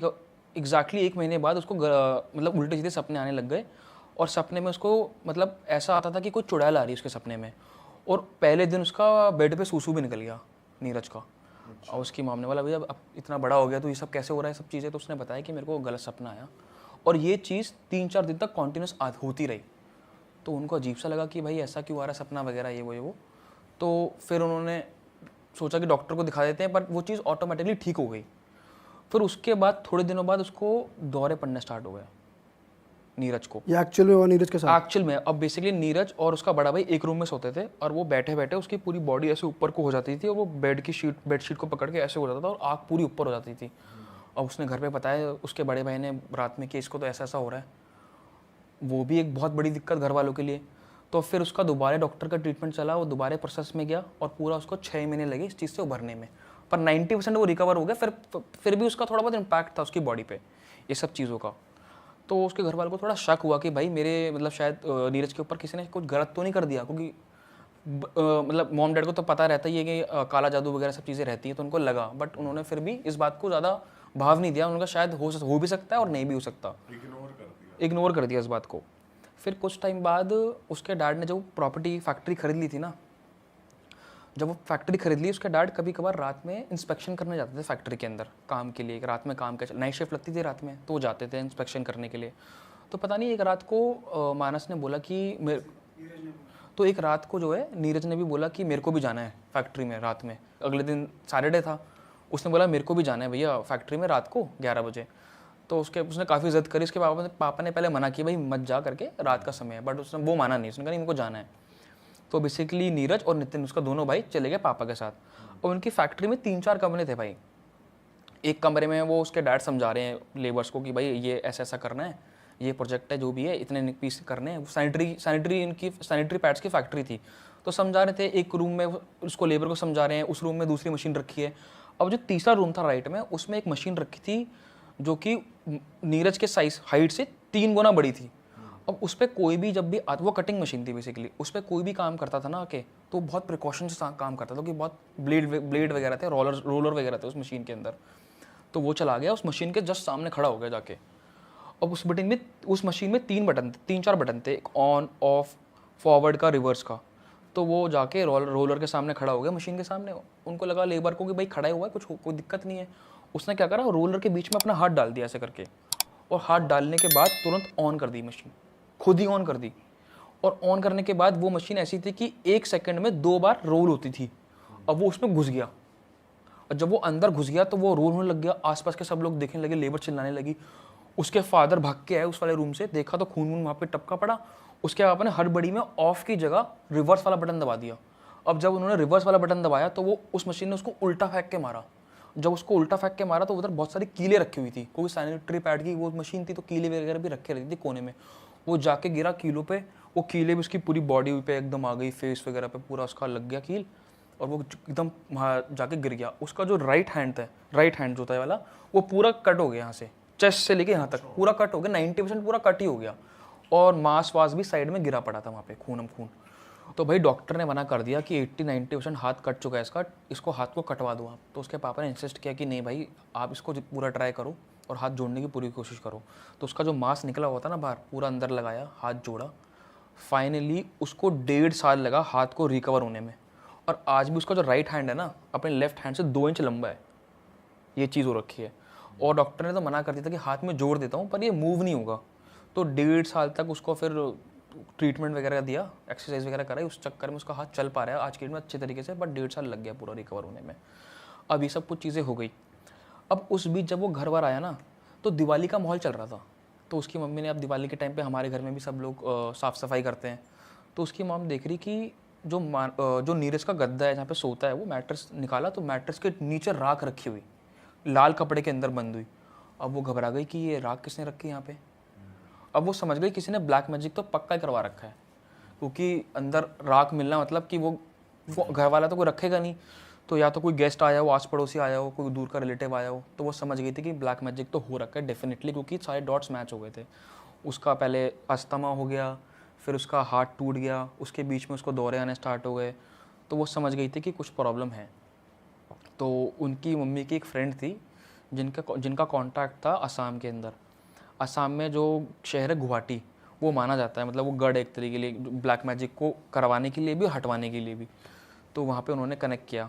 एग्जैक्टली 1 महीने बाद उसको मतलब उल्टे सीधे सपने आने लग गए। और सपने में उसको मतलब ऐसा आता था कि कोई चुड़ैल आ रही है उसके सपने में। और पहले दिन उसका बेड पे सूसू भी निकल गया नीरज का। और उसकी मामने वाला, भैया अब इतना बड़ा हो गया तो ये सब कैसे हो रहा है सब चीज़ें। तो उसने बताया कि मेरे को गलत सपना आया, और ये चीज़ 3-4 दिन तक कॉन्टीन्यूस होती रही। तो उनको अजीब सा लगा कि भाई ऐसा क्यों आ रहा है सपना वगैरह, ये वो। तो फिर उन्होंने सोचा कि डॉक्टर को दिखा देते हैं, पर वो चीज़ ऑटोमेटिकली ठीक हो गई। फिर उसके बाद थोड़े दिनों बाद उसको दौरे पड़ने स्टार्ट हो गए नीरज को। ये एक्चुअल में हुआ नीरज के साथ? एक्चुअल में अब बेसिकली नीरज और उसका बड़ा भाई एक रूम में सोते थे, और वो बैठे बैठे उसकी पूरी बॉडी ऐसे ऊपर को हो जाती थी, और वो बेडशीट को पकड़ के ऐसे हो जाता था, और आँख पूरी ऊपर हो जाती थी। और उसने घर पे बताया उसके बड़े भाई ने रात में कि इसको तो ऐसा ऐसा हो रहा है। वो भी एक बहुत बड़ी दिक्कत घर वालों के लिए। तो फिर उसका दोबारा डॉक्टर का ट्रीटमेंट चला, वो दोबारा प्रोसेस में गया, और पूरा उसको 6 महीने लगे इस चीज़ से उभरने में। पर 90% वो रिकवर हो गया। फिर भी उसका थोड़ा बहुत इम्पैक्ट था उसकी बॉडी पे ये सब चीज़ों का। तो उसके घर वालों को थोड़ा शक हुआ कि भाई मेरे मतलब शायद नीरज के ऊपर किसी ने कुछ गलत तो नहीं कर दिया, क्योंकि मतलब मॉम डैड को तो पता रहता ही है कि काला जादू वगैरह सब चीज़ें रहती हैं, तो उनको लगा। बट उन्होंने फिर भी इस बात को ज़्यादा भाव नहीं दिया। उनका शायद हो भी सकता है और नहीं भी हो सकता, इग्नोर कर दिया इस बात को। फिर कुछ टाइम बाद उसके डैड ने जब प्रॉपर्टी फैक्ट्री खरीद ली थी ना, जब वो फैक्ट्री खरीद ली, उसके डैड कभी कभार रात में इंस्पेक्शन करने जाते थे फैक्ट्री के अंदर काम के लिए। रात में काम का नाइट शिफ्ट लगती थी रात में, तो वो जाते थे इंस्पेक्शन करने के लिए। तो पता नहीं एक रात को मानस ने बोला कि तो एक रात को जो है नीरज ने भी बोला कि मेरे को भी जाना है फैक्ट्री में रात में। अगले दिन सैटरडे था, उसने बोला मेरे को भी जाना है भैया फैक्ट्री में रात को 11 बजे। तो उसने काफ़ी जिद करी। उसके पापा ने पहले मना किया भाई मत जा करके, रात का समय है, बट वो माना नहीं। उसने कहा नहीं मेरे को जाना है। तो बेसिकली नीरज और नितिन उसका दोनों भाई चले गए पापा के साथ। और उनकी फैक्ट्री में 3-4 कमरे थे भाई। एक कमरे में वो उसके डैड समझा रहे हैं लेबर्स को कि भाई ये ऐसा ऐसा करना है, ये प्रोजेक्ट है जो भी है, इतने पीस करने हैं। सैनिटरी पैड्स की फैक्ट्री थी, तो समझा रहे थे। एक रूम में उसको लेबर को समझा रहे हैं, उस रूम में दूसरी मशीन रखी है। अब जो तीसरा रूम था राइट में, उसमें एक मशीन रखी थी जो कि नीरज के साइज हाइट से 3 गुना बड़ी थी। अब उस पर कोई भी जब भी वो कटिंग मशीन थी बेसिकली, उस पर कोई भी काम करता था ना आके, तो बहुत प्रिकॉशन से काम करता था, कि बहुत ब्लेड वगैरह थे, रोलर वगैरह थे उस मशीन के अंदर। तो वो चला गया उस मशीन के जस्ट सामने खड़ा हो गया जाके। अब उस मशीन में 3-4 बटन थे, एक ऑन ऑफ फॉरवर्ड का रिवर्स का। तो वो जाके रोलर के सामने खड़ा हो गया मशीन के सामने। उनको लगा लेबर को कि भाई खड़ा हुआ है, कोई दिक्कत नहीं है। उसने क्या करा, रोलर के बीच में अपना हाथ डाल दिया ऐसे करके, और हाथ डालने के बाद तुरंत ऑन कर दी मशीन, खुद ही ऑन कर दी। और ऑन करने के बाद वो मशीन ऐसी थी कि 1 सेकंड में 2 बार रोल होती थी। अब वो उसमें घुस गया, और जब वो अंदर घुस गया तो वो रोल होने लग गया। आसपास के सब लोग देखने लगे, लेबर चिल्लाने लगी। उसके फादर भाग के आए उस वाले रूम से, देखा तो खून वून वहाँ पे टपका पड़ा। उसके पापा ने हड़बड़ी में ऑफ की जगह रिवर्स वाला बटन दबा दिया। अब जब उन्होंने रिवर्स वाला बटन दबाया तो वो उस मशीन ने उसको उल्टा फेंक के मारा। जब उसको उल्टा फेंक के मारा तो उधर बहुत सारी कीलें रखी हुई थी, क्योंकि सैनिटरी पैड की वो मशीन थी, तो कीले वगैरह भी रखे रहती थी कोने में। वो जाके गिरा कीलों पे, वो कीले भी उसकी पूरी बॉडी पे एकदम आ गई, फेस वगैरह पे पूरा उसका लग गया कील, और वो एकदम जाके गिर गया। उसका जो राइट हैंड जो था वाला, वो पूरा कट हो गया यहाँ से, चेस्ट से लेके यहाँ तक पूरा कट हो गया, 90% पूरा कट ही हो गया। और मांस वास भी साइड में गिरा पड़ा था वहाँ पे, खून। तो भाई डॉक्टर ने मना कर दिया कि 80-90% हाथ कट चुका है इसका, इसको हाथ को कटवा दो आप। तो उसके पापा ने इंसिस्ट किया कि नहीं भाई आप इसको पूरा ट्राई करो, और हाथ जोड़ने की पूरी कोशिश करो। तो उसका जो मांस निकला हुआ था ना बाहर, पूरा अंदर लगाया, हाथ जोड़ा। फाइनली उसको 1.5 साल लगा हाथ को रिकवर होने में। और आज भी उसका जो राइट हैंड है ना, अपने लेफ्ट हैंड से 2 इंच लंबा है। ये चीज़ हो रखी है। और डॉक्टर ने तो मना कर दिया था कि हाथ में जोड़ देता हूँ पर ये मूव नहीं होगा। तो 1.5 साल तक उसको फिर ट्रीटमेंट वगैरह दिया, एक्सरसाइज वगैरह कराई, उस चक्कर में उसका हाथ चल पा रहा है आज के डेट में अच्छे तरीके से, बट 1.5 साल लग गया पूरा रिकवर होने में। अब ये सब कुछ चीज़ें हो गई। अब उस बीच जब वो घर बार आया ना, तो दिवाली का माहौल चल रहा था। तो उसकी मम्मी ने, अब दिवाली के टाइम पे हमारे घर में भी सब लोग साफ़ सफाई करते हैं। तो उसकी मॉम देख रही कि जो नीरज का गद्दा है जहाँ पे सोता है, वो मैट्रेस निकाला तो मैट्रेस के नीचे राख रखी हुई, लाल कपड़े के अंदर बंद हुई। अब वो घबरा गई कि ये राख किसने रखी यहाँ पे। अब वो समझ गई किसी ने ब्लैक मैजिक तो पक्का ही करवा रखा है, क्योंकि अंदर राख मिलना मतलब कि वो घर वाला तो कोई रखेगा नहीं। तो या तो कोई गेस्ट आया हो, आस पड़ोसी आया हो, कोई दूर का रिलेटिव आया हो, तो वो समझ गई थी कि ब्लैक मैजिक तो हो रखा है डेफिनेटली, क्योंकि सारे डॉट्स मैच हो गए थे। उसका पहले अस्थमा हो गया, फिर उसका हाथ टूट गया, उसके बीच में उसको दौरे आने स्टार्ट हो गए। तो वो समझ गई थी कि कुछ प्रॉब्लम है। तो उनकी मम्मी की एक फ्रेंड थी जिनका कॉन्टैक्ट था असम के अंदर। असम में जो शहर है गुवाहाटी, वो माना जाता है, मतलब वो गढ़ एक तरीके के लिए ब्लैक मैजिक को करवाने के लिए भी, हटवाने के लिए भी। तो वहाँ पे उन्होंने कनेक्ट किया।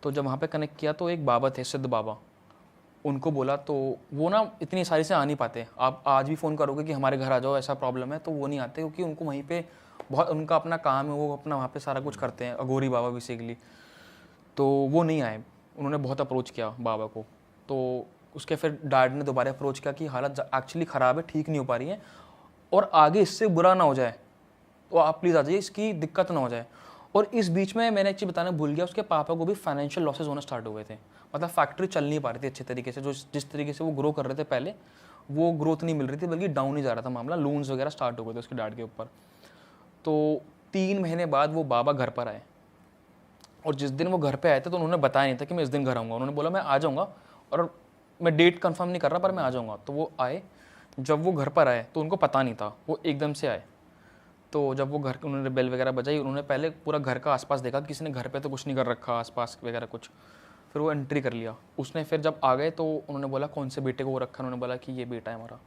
तो जब वहाँ पे कनेक्ट किया तो एक बाबा थे, सिद्ध बाबा, उनको बोला। तो वो ना इतनी सारी से आ नहीं पाते। आप आज भी फ़ोन करोगे कि हमारे घर आ जाओ, ऐसा प्रॉब्लम है, तो वो नहीं आते, क्योंकि उनको वहीं पे बहुत उनका अपना काम है, वो अपना वहाँ पे सारा कुछ करते हैं, अघोरी बाबा बेसिकली। तो वो नहीं आए। उन्होंने बहुत अप्रोच किया बाबा को। तो उसके फिर डैड ने दोबारा अप्रोच किया कि हालत एक्चुअली ख़राब है, ठीक नहीं हो पा रही है, और आगे इससे बुरा ना हो जाए, तो आप प्लीज़ आ जाइए, इसकी दिक्कत ना हो जाए। और इस बीच में मैंने एक चीज़ बताना भूल गया, उसके पापा को भी फाइनेंशियल लॉसेस होना स्टार्ट हो गए थे। मतलब फैक्ट्री चल नहीं पा रही थी अच्छे तरीके से, जो जिस तरीके से वो ग्रो कर रहे थे पहले, वो ग्रोथ नहीं मिल रही थी, बल्कि डाउन ही जा रहा था मामला। लोन्स वगैरह स्टार्ट हो गए थे उसके डैड के ऊपर। तो 3 महीने बाद वो बाबा घर पर आए, और जिस दिन वो घर पे आए थे तो उन्होंने बताया नहीं था कि मैं इस दिन घर आऊँगा। उन्होंने बोला मैं आ जाऊँगा, और मैं डेट कंफर्म नहीं कर रहा पर मैं आ जाऊँगा। तो वो आए। जब वो घर पर आए तो उनको पता नहीं था, वो एकदम से आए। तो जब वो घर, उन्होंने बेल वगैरह बजाई, उन्होंने पहले पूरा घर का आसपास देखा, किसी ने घर पे तो कुछ नहीं कर रखा आसपास वगैरह कुछ। फिर वो एंट्री कर लिया उसने। फिर जब आ गए तो उन्होंने बोला कौन से बेटे को वो रखा, उन्होंने बोला कि ये बेटा है हमारा।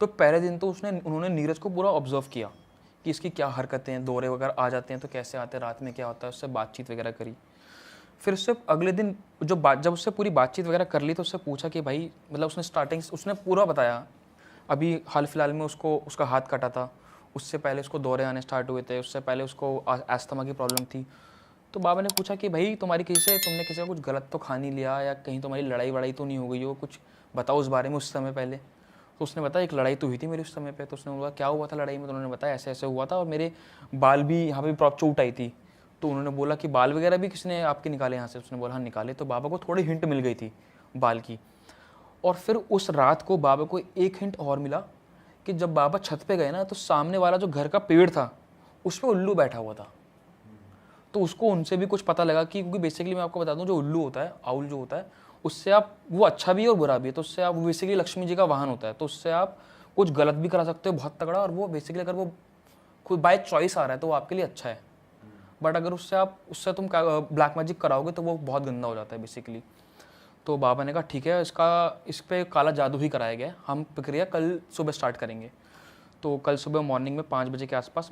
तो पहले दिन तो उन्होंने नीरज को पूरा ऑब्जर्व किया कि इसकी क्या हरकतें हैं, दौरे वगैरह आ जाते हैं तो कैसे आते हैं, रात में क्या होता है, उससे बातचीत वगैरह करी। फिर उससे अगले दिन जब उससे पूरी बातचीत वगैरह कर ली तो उससे पूछा कि भाई, मतलब उसने पूरा बताया। अभी हाल फिलहाल में उसका हाथ कटा था, उससे पहले उसको दौरे आने स्टार्ट हुए थे, उससे पहले उसको अस्थमा की प्रॉब्लम थी। तो बाबा ने पूछा कि भाई तुमने किसी का कुछ गलत तो खा नहीं लिया, या कहीं तुम्हारी लड़ाई वड़ाई तो नहीं हो गई हो, कुछ बताओ उस बारे में उस समय पहले। तो उसने बताया एक लड़ाई तो हुई थी मेरी उस समय पे। तो उसने बोला क्या हुआ था लड़ाई में, तो उन्होंने बताया ऐसे ऐसे हुआ था, और मेरे बाल भी यहाँ पे प्रॉप चोट आई थी। तो उन्होंने बोला कि बाल वगैरह भी किसने आपके निकाले यहाँ से। उसने बोला हाँ निकाले। तो बाबा को थोड़ी हिंट मिल गई थी बाल की। और फिर उस रात को बाबा को एक हिंट और मिला कि जब बाबा छत पे गए ना, तो सामने वाला जो घर का पेड़ था उस पर उल्लू बैठा हुआ था। तो उसको उनसे भी कुछ पता लगा कि, क्योंकि बेसिकली मैं आपको बता दूं, जो उल्लू होता है, आउल जो होता है, उससे आप, वो अच्छा भी है और बुरा भी है। तो उससे आप, वो बेसिकली लक्ष्मी जी का वाहन होता है, तो उससे आप कुछ गलत भी करा सकते हो बहुत तगड़ा, और वो बेसिकली अगर वो खुद बाय चॉइस आ रहा है तो वो आपके लिए अच्छा है। बट अगर उससे तुम ब्लैक मैजिक कराओगे तो वो बहुत गंदा हो जाता है बेसिकली। तो बाबा ने कहा ठीक है, इस पर काला जादू ही कराया गया है, हम प्रक्रिया कल सुबह स्टार्ट करेंगे। तो कल सुबह मॉर्निंग में 5 बजे के आसपास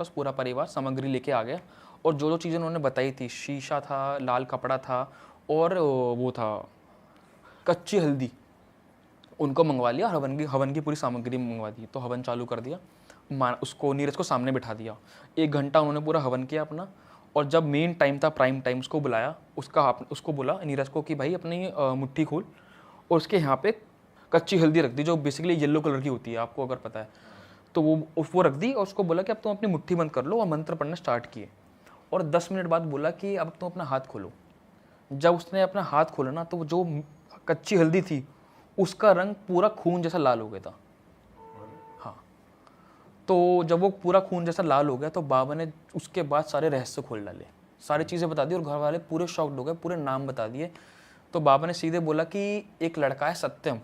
पूरा परिवार सामग्री लेके आ गया। और जो जो चीज़ें उन्होंने बताई थी, शीशा था, लाल कपड़ा था, और वो था कच्ची हल्दी, उनको मंगवा लिया। हवन की पूरी सामग्री मंगवा दी। तो हवन चालू कर दिया, उसको नीरज को सामने बिठा दिया। 1 घंटा उन्होंने पूरा हवन किया अपना। और जब मेन टाइम था, प्राइम टाइम, उसको बुलाया। उसको बोला नीरज को कि भाई अपनी मुट्ठी खोल, और उसके यहाँ पे कच्ची हल्दी रख दी, जो बेसिकली येलो कलर की होती है, आपको अगर पता है। तो वो रख दी, और उसको बोला कि अब तुम अपनी मुट्ठी बंद कर लो, और मंत्र पढ़ना स्टार्ट किए। और 10 मिनट बाद बोला कि अब तुम अपना हाथ खोलो। जब उसने अपना हाथ खोला ना, तो जो कच्ची हल्दी थी उसका रंग पूरा खून जैसा लाल हो गया था। हाँ, तो जब वो पूरा खून जैसा लाल हो गया तो बाबा ने उसके बाद सारे रहस्य खोल डाले, सारी चीज़ें बता दी, और घर वाले पूरे शॉक्ड हो गए, पूरे नाम बता दिए। तो बाबा ने सीधे बोला कि एक लड़का है सत्यम,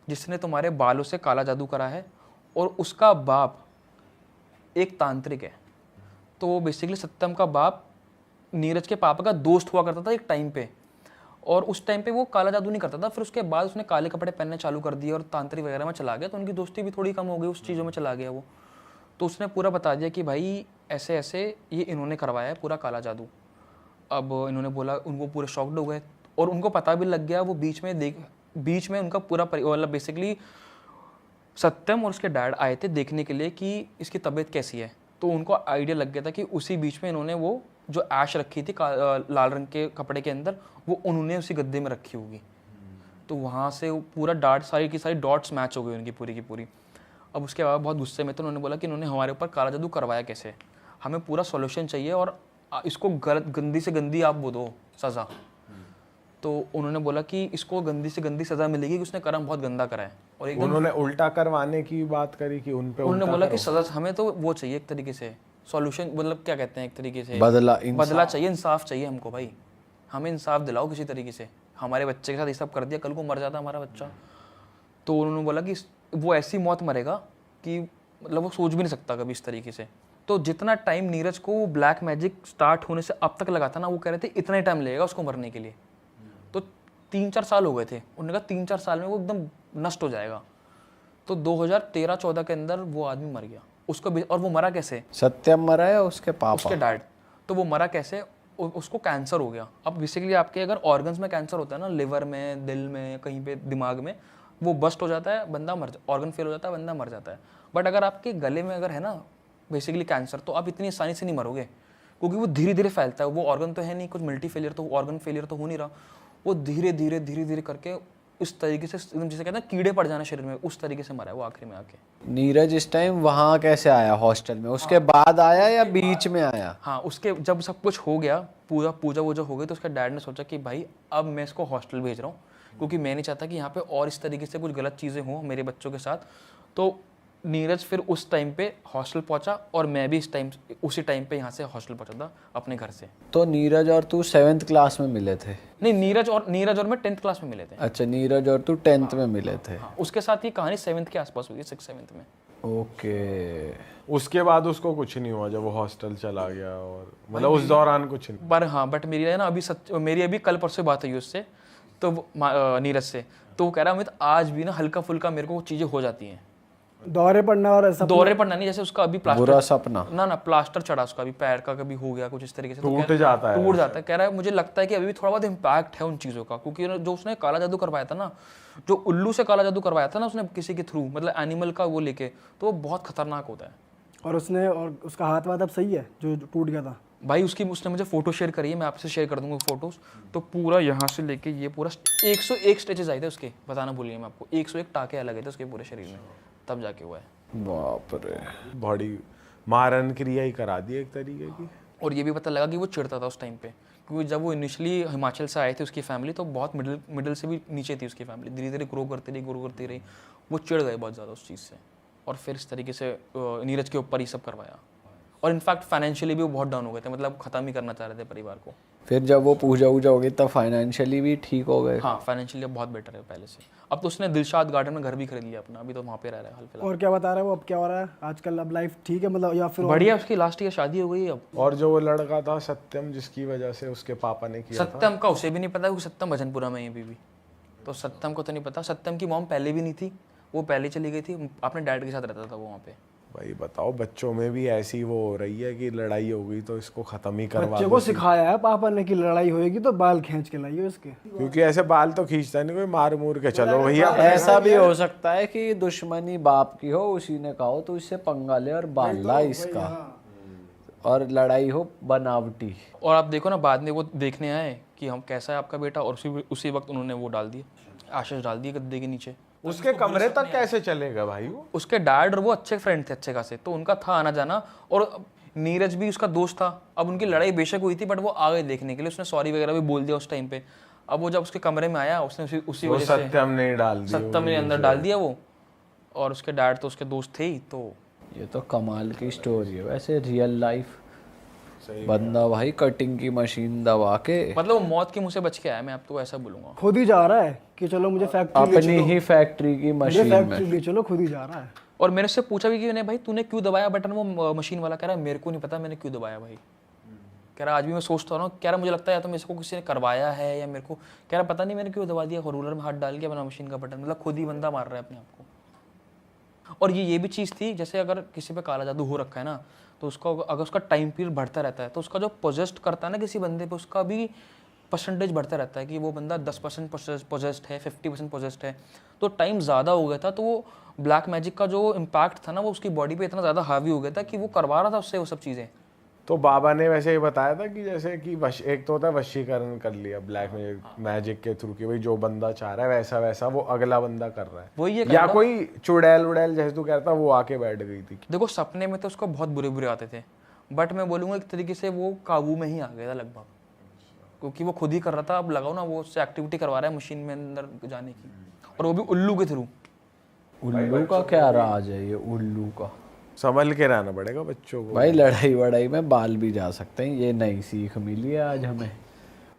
जिसने तुम्हारे बालों से काला जादू करा है, और उसका बाप एक तांत्रिक है। तो बेसिकली सत्यम का बाप नीरज के पापा का दोस्त हुआ करता था एक टाइम पे, और उस टाइम पे वो काला जादू नहीं करता था, फिर उसके बाद उसने काले कपड़े पहनने चालू कर दिए और तांत्रिक वगैरह में चला गया, तो उनकी दोस्ती भी थोड़ी कम हो गई, उस चीज़ों में चला गया वो। तो उसने पूरा बता दिया कि भाई ऐसे ऐसे ये इन्होंने करवाया है पूरा काला जादू। अब इन्होंने बोला, उनको पूरे शॉक्ड हो गए और उनको पता भी लग गया। वो बीच में उनका पूरा मतलब बेसिकली सत्यम और उसके डैड आए थे देखने के लिए कि इसकी तबीयत कैसी है। तो उनको आइडिया लग गया था कि उसी बीच में इन्होंने वो जो ऐश रखी थी लाल रंग के कपड़े के अंदर, वो उन्होंने उसी गद्दे में रखी होगी। तो वहाँ से वो पूरा डार्ट सारी की सारी डॉट्स मैच हो गई उनकी पूरी की पूरी। अब उसके बाद बहुत गुस्से में तो उन्होंने बोला कि इन्होंने हमारे ऊपर काला जादू करवाया कैसे, हमें पूरा सॉल्यूशन चाहिए और इसको गंदी से गंदी आप वो दो सज़ा। तो उन्होंने बोला कि इसको गंदी से गंदी सज़ा मिलेगी कि उसने कर्म बहुत गंदा करा है। और एकदम उन्होंने उल्टा करवाने की बात करी कि उन पे उन्होंने उल्टा बोला कि करो। सज़ा हमें तो वो चाहिए एक तरीके से सॉल्यूशन, मतलब क्या कहते हैं एक तरीके से बदला चाहिए, इंसाफ चाहिए हमको भाई, हमें इंसाफ दिलाओ किसी तरीके से। हमारे बच्चे के साथ ये सब कर दिया, कल को मर जाता हमारा बच्चा। तो उन्होंने बोला कि वो ऐसी मौत मरेगा कि मतलब वो सोच भी नहीं सकता कभी इस तरीके से। तो जितना टाइम नीरज को ब्लैक मैजिक स्टार्ट होने से अब तक लगा था ना, वो कह रहे थे इतना ही टाइम लगेगा उसको मरने के लिए। तो 3-4 साल हो गए थे, उन्होंने कहा 3-4 साल में वो एकदम नष्ट हो जाएगा। तो 2013-14 के अंदर वो आदमी मर गया उसको भी। और वो मरा कैसे? सत्यम मरा या उसके पापा? उसके डैड। तो वो मरा कैसे? उसको कैंसर हो गया। अब बेसिकली आपके अगर ऑर्गन्स में कैंसर होता है ना, लिवर में, दिल में, कहीं पे दिमाग में, वो बस्ट हो जाता है, बंदा ऑर्गन फेल हो जाता है, बंदा मर जाता है। बट अगर आपके गले में अगर है ना बेसिकली कैंसर, तो आप इतनी आसानी से नहीं मरोगे, क्योंकि वो धीरे धीरे फैलता है। वो ऑर्गन तो है नहीं, कुछ मल्टी फेलियर तो ऑर्गन फेलियर तो हो नहीं रहा, वो धीरे धीरे करके इस तरीके से एकदम जैसे कहते हैं कीड़े पड़ जाना शरीर में, उस तरीके से मरा है वो आखिरी में आके। नीरज इस टाइम वहाँ कैसे आया हॉस्टल में? उसके बाद आया या बीच में आया? हाँ, उसके जब सब कुछ हो गया, पूरा पूजा वूजा हो गई, तो उसके डैड ने सोचा कि भाई अब मैं इसको हॉस्टल भेज रहा हूँ, क्योंकि मैं नहीं चाहता कि यहाँ पे और इस तरीके से कुछ गलत चीज़ें हों मेरे बच्चों के साथ। तो नीरज फिर उस टाइम पे हॉस्टल पहुंचा और मैं भी उसी टाइम पे यहाँ से हॉस्टल पहुंचा था अपने घर से। तो नीरज और तू 7th क्लास में मिले थे? नहीं, नीरज और मैं 10th क्लास में मिले थे। अच्छा, नीरज और तू 10th में मिले थे। हाँ, उसके साथ ये कहानी 7th के आसपास हुई, 6-7 में। ओके। उसके बाद उसको कुछ नहीं हुआ जब वो हॉस्टल चला गया, और मतलब उस दौरान कुछ नहीं। पर हाँ, बट मेरी है ना मेरी अभी कल परसों बात हुई उससे, तो नीरज से, तो वो कह रहा अमित आज भी ना हल्का फुल्का मेरे को चीज़ें हो जाती हैं। दौरे पड़ना और ऐसा दौरे पड़ना नहीं, जैसे उसका अभी प्लास्टर, बुरा सपना ना प्लास्टर चढ़ा उसका, अभी पैर का कभी हो गया कुछ इस तरीके से, तो टूट जाता है। कह रहा है मुझे लगता है कि अभी भी थोड़ा बहुत इम्पैक्ट है उन चीज़ों का, क्योंकि जो उसने काला जादू करवाया था ना, जो उल्लू से काला जादू करवाया था ना उसने किसी के थ्रू, मतलब एनिमल का वो लेके, तो वो बहुत खतरनाक होता है। और उसका हाथ वाथ अब सही है जो टूट गया था? भाई उसने मुझे फोटो शेयर करी है, मैं आपसे शेयर कर दूंगा फोटोज। तो पूरा यहाँ से लेके ये पूरा 101 स्टिचेस आए थे उसके, बताना भूलिए मैं आपको, 101 टाके अलग आए थे उसके पूरे शरीर में, तब जाके हुआ है। बाप रे। बॉडी मारन क्रिया ही करा दी एक तरीके की। और ये भी पता लगा कि वो चिढ़ता था उस टाइम पे, क्योंकि जब वो इनिशियली हिमाचल से आए थे उसकी फैमिली, तो बहुत मिडिल से भी नीचे थी उसकी फैमिली, धीरे धीरे ग्रो करती रही, वो चिढ़ गए बहुत ज़्यादा उस चीज़ से, और फिर इस तरीके से नीरज के ऊपर ही सब करवाया। और इनफैक्ट फाइनेंशियली भी वो बहुत डाउन हो गए थे, मतलब ख़त्म ही करना चाह रहे थे परिवार को। फिर जब वो पूजा वूजा हो गई तब फाइनेंशियली भी ठीक हो गए? हाँ, फाइनेंशियली बहुत बेटर है पहले से। अब तो उसने दिलशाद गार्डन में घर भी खरीद लिया अपना, अभी तो वहाँ पे रह रहा है हाल फिलहाल। और क्या बता रहा है वो, अब क्या हो रहा है आजकल? अब लाइफ ठीक है मतलब, या फिर बढ़िया, उसकी लास्ट ईयर शादी हो गई अब। और जो वो लड़का था सत्यम, जिसकी वजह से उसके पापा ने किया था, सत्यम का उसे भी नहीं पता, क्योंकि सत्यम भजनपुरा में है अभी भी, तो सत्यम को तो नहीं पता। सत्यम की मॉम पहले भी नहीं थी, वो पहले चली गई थी, अपने डैड के साथ रहता था वो वहाँ पे। भाई बताओ, बच्चों में भी ऐसी वो हो रही है कि लड़ाई हो गई तो इसको खत्म ही करवा बच्चे दो। को सिखाया है पापा ने कि लड़ाई होएगी तो बाल खींच के लाइए उसके। क्योंकि ऐसे बाल तो खींचता नहीं कोई, मार मूर के चलो भैया। ऐसा भी हो सकता है कि दुश्मनी बाप की हो, उसी ने कहा हो तो इससे पंगा ले और बाल ला इसका, और लड़ाई हो बनावटी। और आप देखो ना, बाद में वो देखने आए कि हम कैसा है आपका बेटा, और उसी वक्त उन्होंने वो डाल दिया, आशीष डाल दिए गद्दे के नीचे। उसके कमरे तक कैसे चलेगा भाई वो? उसके डैड और वो अच्छे फ्रेंड थे अच्छे खासे, तो उनका था आना जाना, और नीरज भी उसका दोस्त था। अब उनकी लड़ाई बेशक हुई थी, बट वो आ गए देखने के लिए, उसने सॉरी वगैरह भी बोल दिया उस टाइम पे। अब वो जब उसके कमरे में आया, उसने उसी वजह से सत्यम ने डाल दिया, सत्यम ने अंदर डाल दिया वो, और उसके डैड तो उसके दोस्त थे ही। तो ये तो कमाल की स्टोरी है वैसे, रियल लाइफ। बंदा भाई कटिंग की मशीन दबा के, मतलब वो मौत के मुंह से बच के आया, मैं आपको ऐसा बोलूंगा। खुद ही जा रहा है कि चलो मुझे फैक्ट्री ले अपनी ही फैक्ट्री की मशीन में। फैक्ट्री ले चलो, खुद ही जा रहा है। और मैंने उससे पूछा भी कि भाई तूने क्यों दबाया बटन, वो मशीन वाला कह रहा है मेरे को नहीं पता मैंने क्यों दबाया भाई। कह रहा आज भी मैं सोचता हूँ ना, कह रहा मुझे लगता है या तो मेरे को किसी ने करवाया है या मेरे को, कह रहा पता नहीं मैंने क्यों दबा दिया रूलर में हाथ डाल के अपना मशीन का बटन, मतलब खुद ही बंदा मार रहा है अपने आप को। और ये भी चीज़ थी, जैसे अगर किसी पे काला जादू हो रखा है ना, तो उसका अगर उसका टाइम पीरियड बढ़ता रहता है तो उसका जो पोजेस्ट करता है ना किसी बंदे पे, उसका भी परसेंटेज बढ़ता रहता है कि वो बंदा 10% पोजेस्ड है, 50% पोजेस्ड है। तो टाइम ज़्यादा हो गया था, तो वो ब्लैक मैजिक का जो इम्पैक्ट था ना वो उसकी बॉडी पे इतना ज़्यादा हावी हो गया था कि वो करवा रहा था उससे वो सब चीज़ें। तो बाबा ने वैसे ही बताया था कि जैसे कि एक तो होता है वशीकरण कर लिया ब्लैक मैजिक के थ्रू कि भाई जो बंदा चाह रहा है वैसा वैसा वो अगला बंदा कर रहा है, वही ये या कोई चुड़ैल उड़ैल जैसे तू कहता वो आके बैठ गई थी। देखो सपने में तो उसको बहुत बुरे बुरे आते थे, बट मैं बोलूँगा एक तरीके से वो काबू में ही आ गया था लगभग, क्योंकि वो खुद ही कर रहा था। अब लगाओ ना वो उससे एक्टिविटी करवा रहा है मशीन में अंदर जाने की, और वो भी उल्लू के थ्रू। उल्लू का क्या राज है ये उल्लू का? संभल के रहना पड़ेगा बच्चों को भाई लड़ाई वड़ाई में बाल भी जा सकते हैं, ये नई सीख मिली है आज हमें।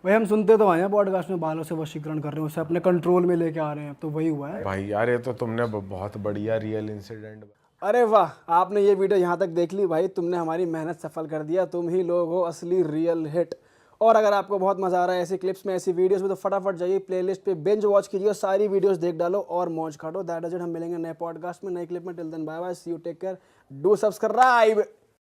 भाई हम सुनते तो आए हैं पॉडकास्ट में बालों से वशीकरण कर रहे हैं, उसे अपने कंट्रोल में लेके आ रहे हैं, तो वही हुआ है। भाई यार ये तो तुमने बहुत बढ़िया रियल इंसिडेंट। अरे वाह, आपने ये वीडियो यहाँ तक देख ली भाई, तुमने हमारी मेहनत सफल कर दिया, तुम ही लोग हो असली रियल हिट। और अगर आपको बहुत मज़ा आ रहा है ऐसी क्लिप्स में, ऐसी वीडियोस में, तो फटाफट जाइए प्लेलिस्ट पे बिंज वॉच कीजिए और सारी वीडियोस देख डालो और मौज काटो। दैट इज इट, हम मिलेंगे नए पॉडकास्ट में नई क्लिप में। Till then bye bye, see you, take care, do subscribe.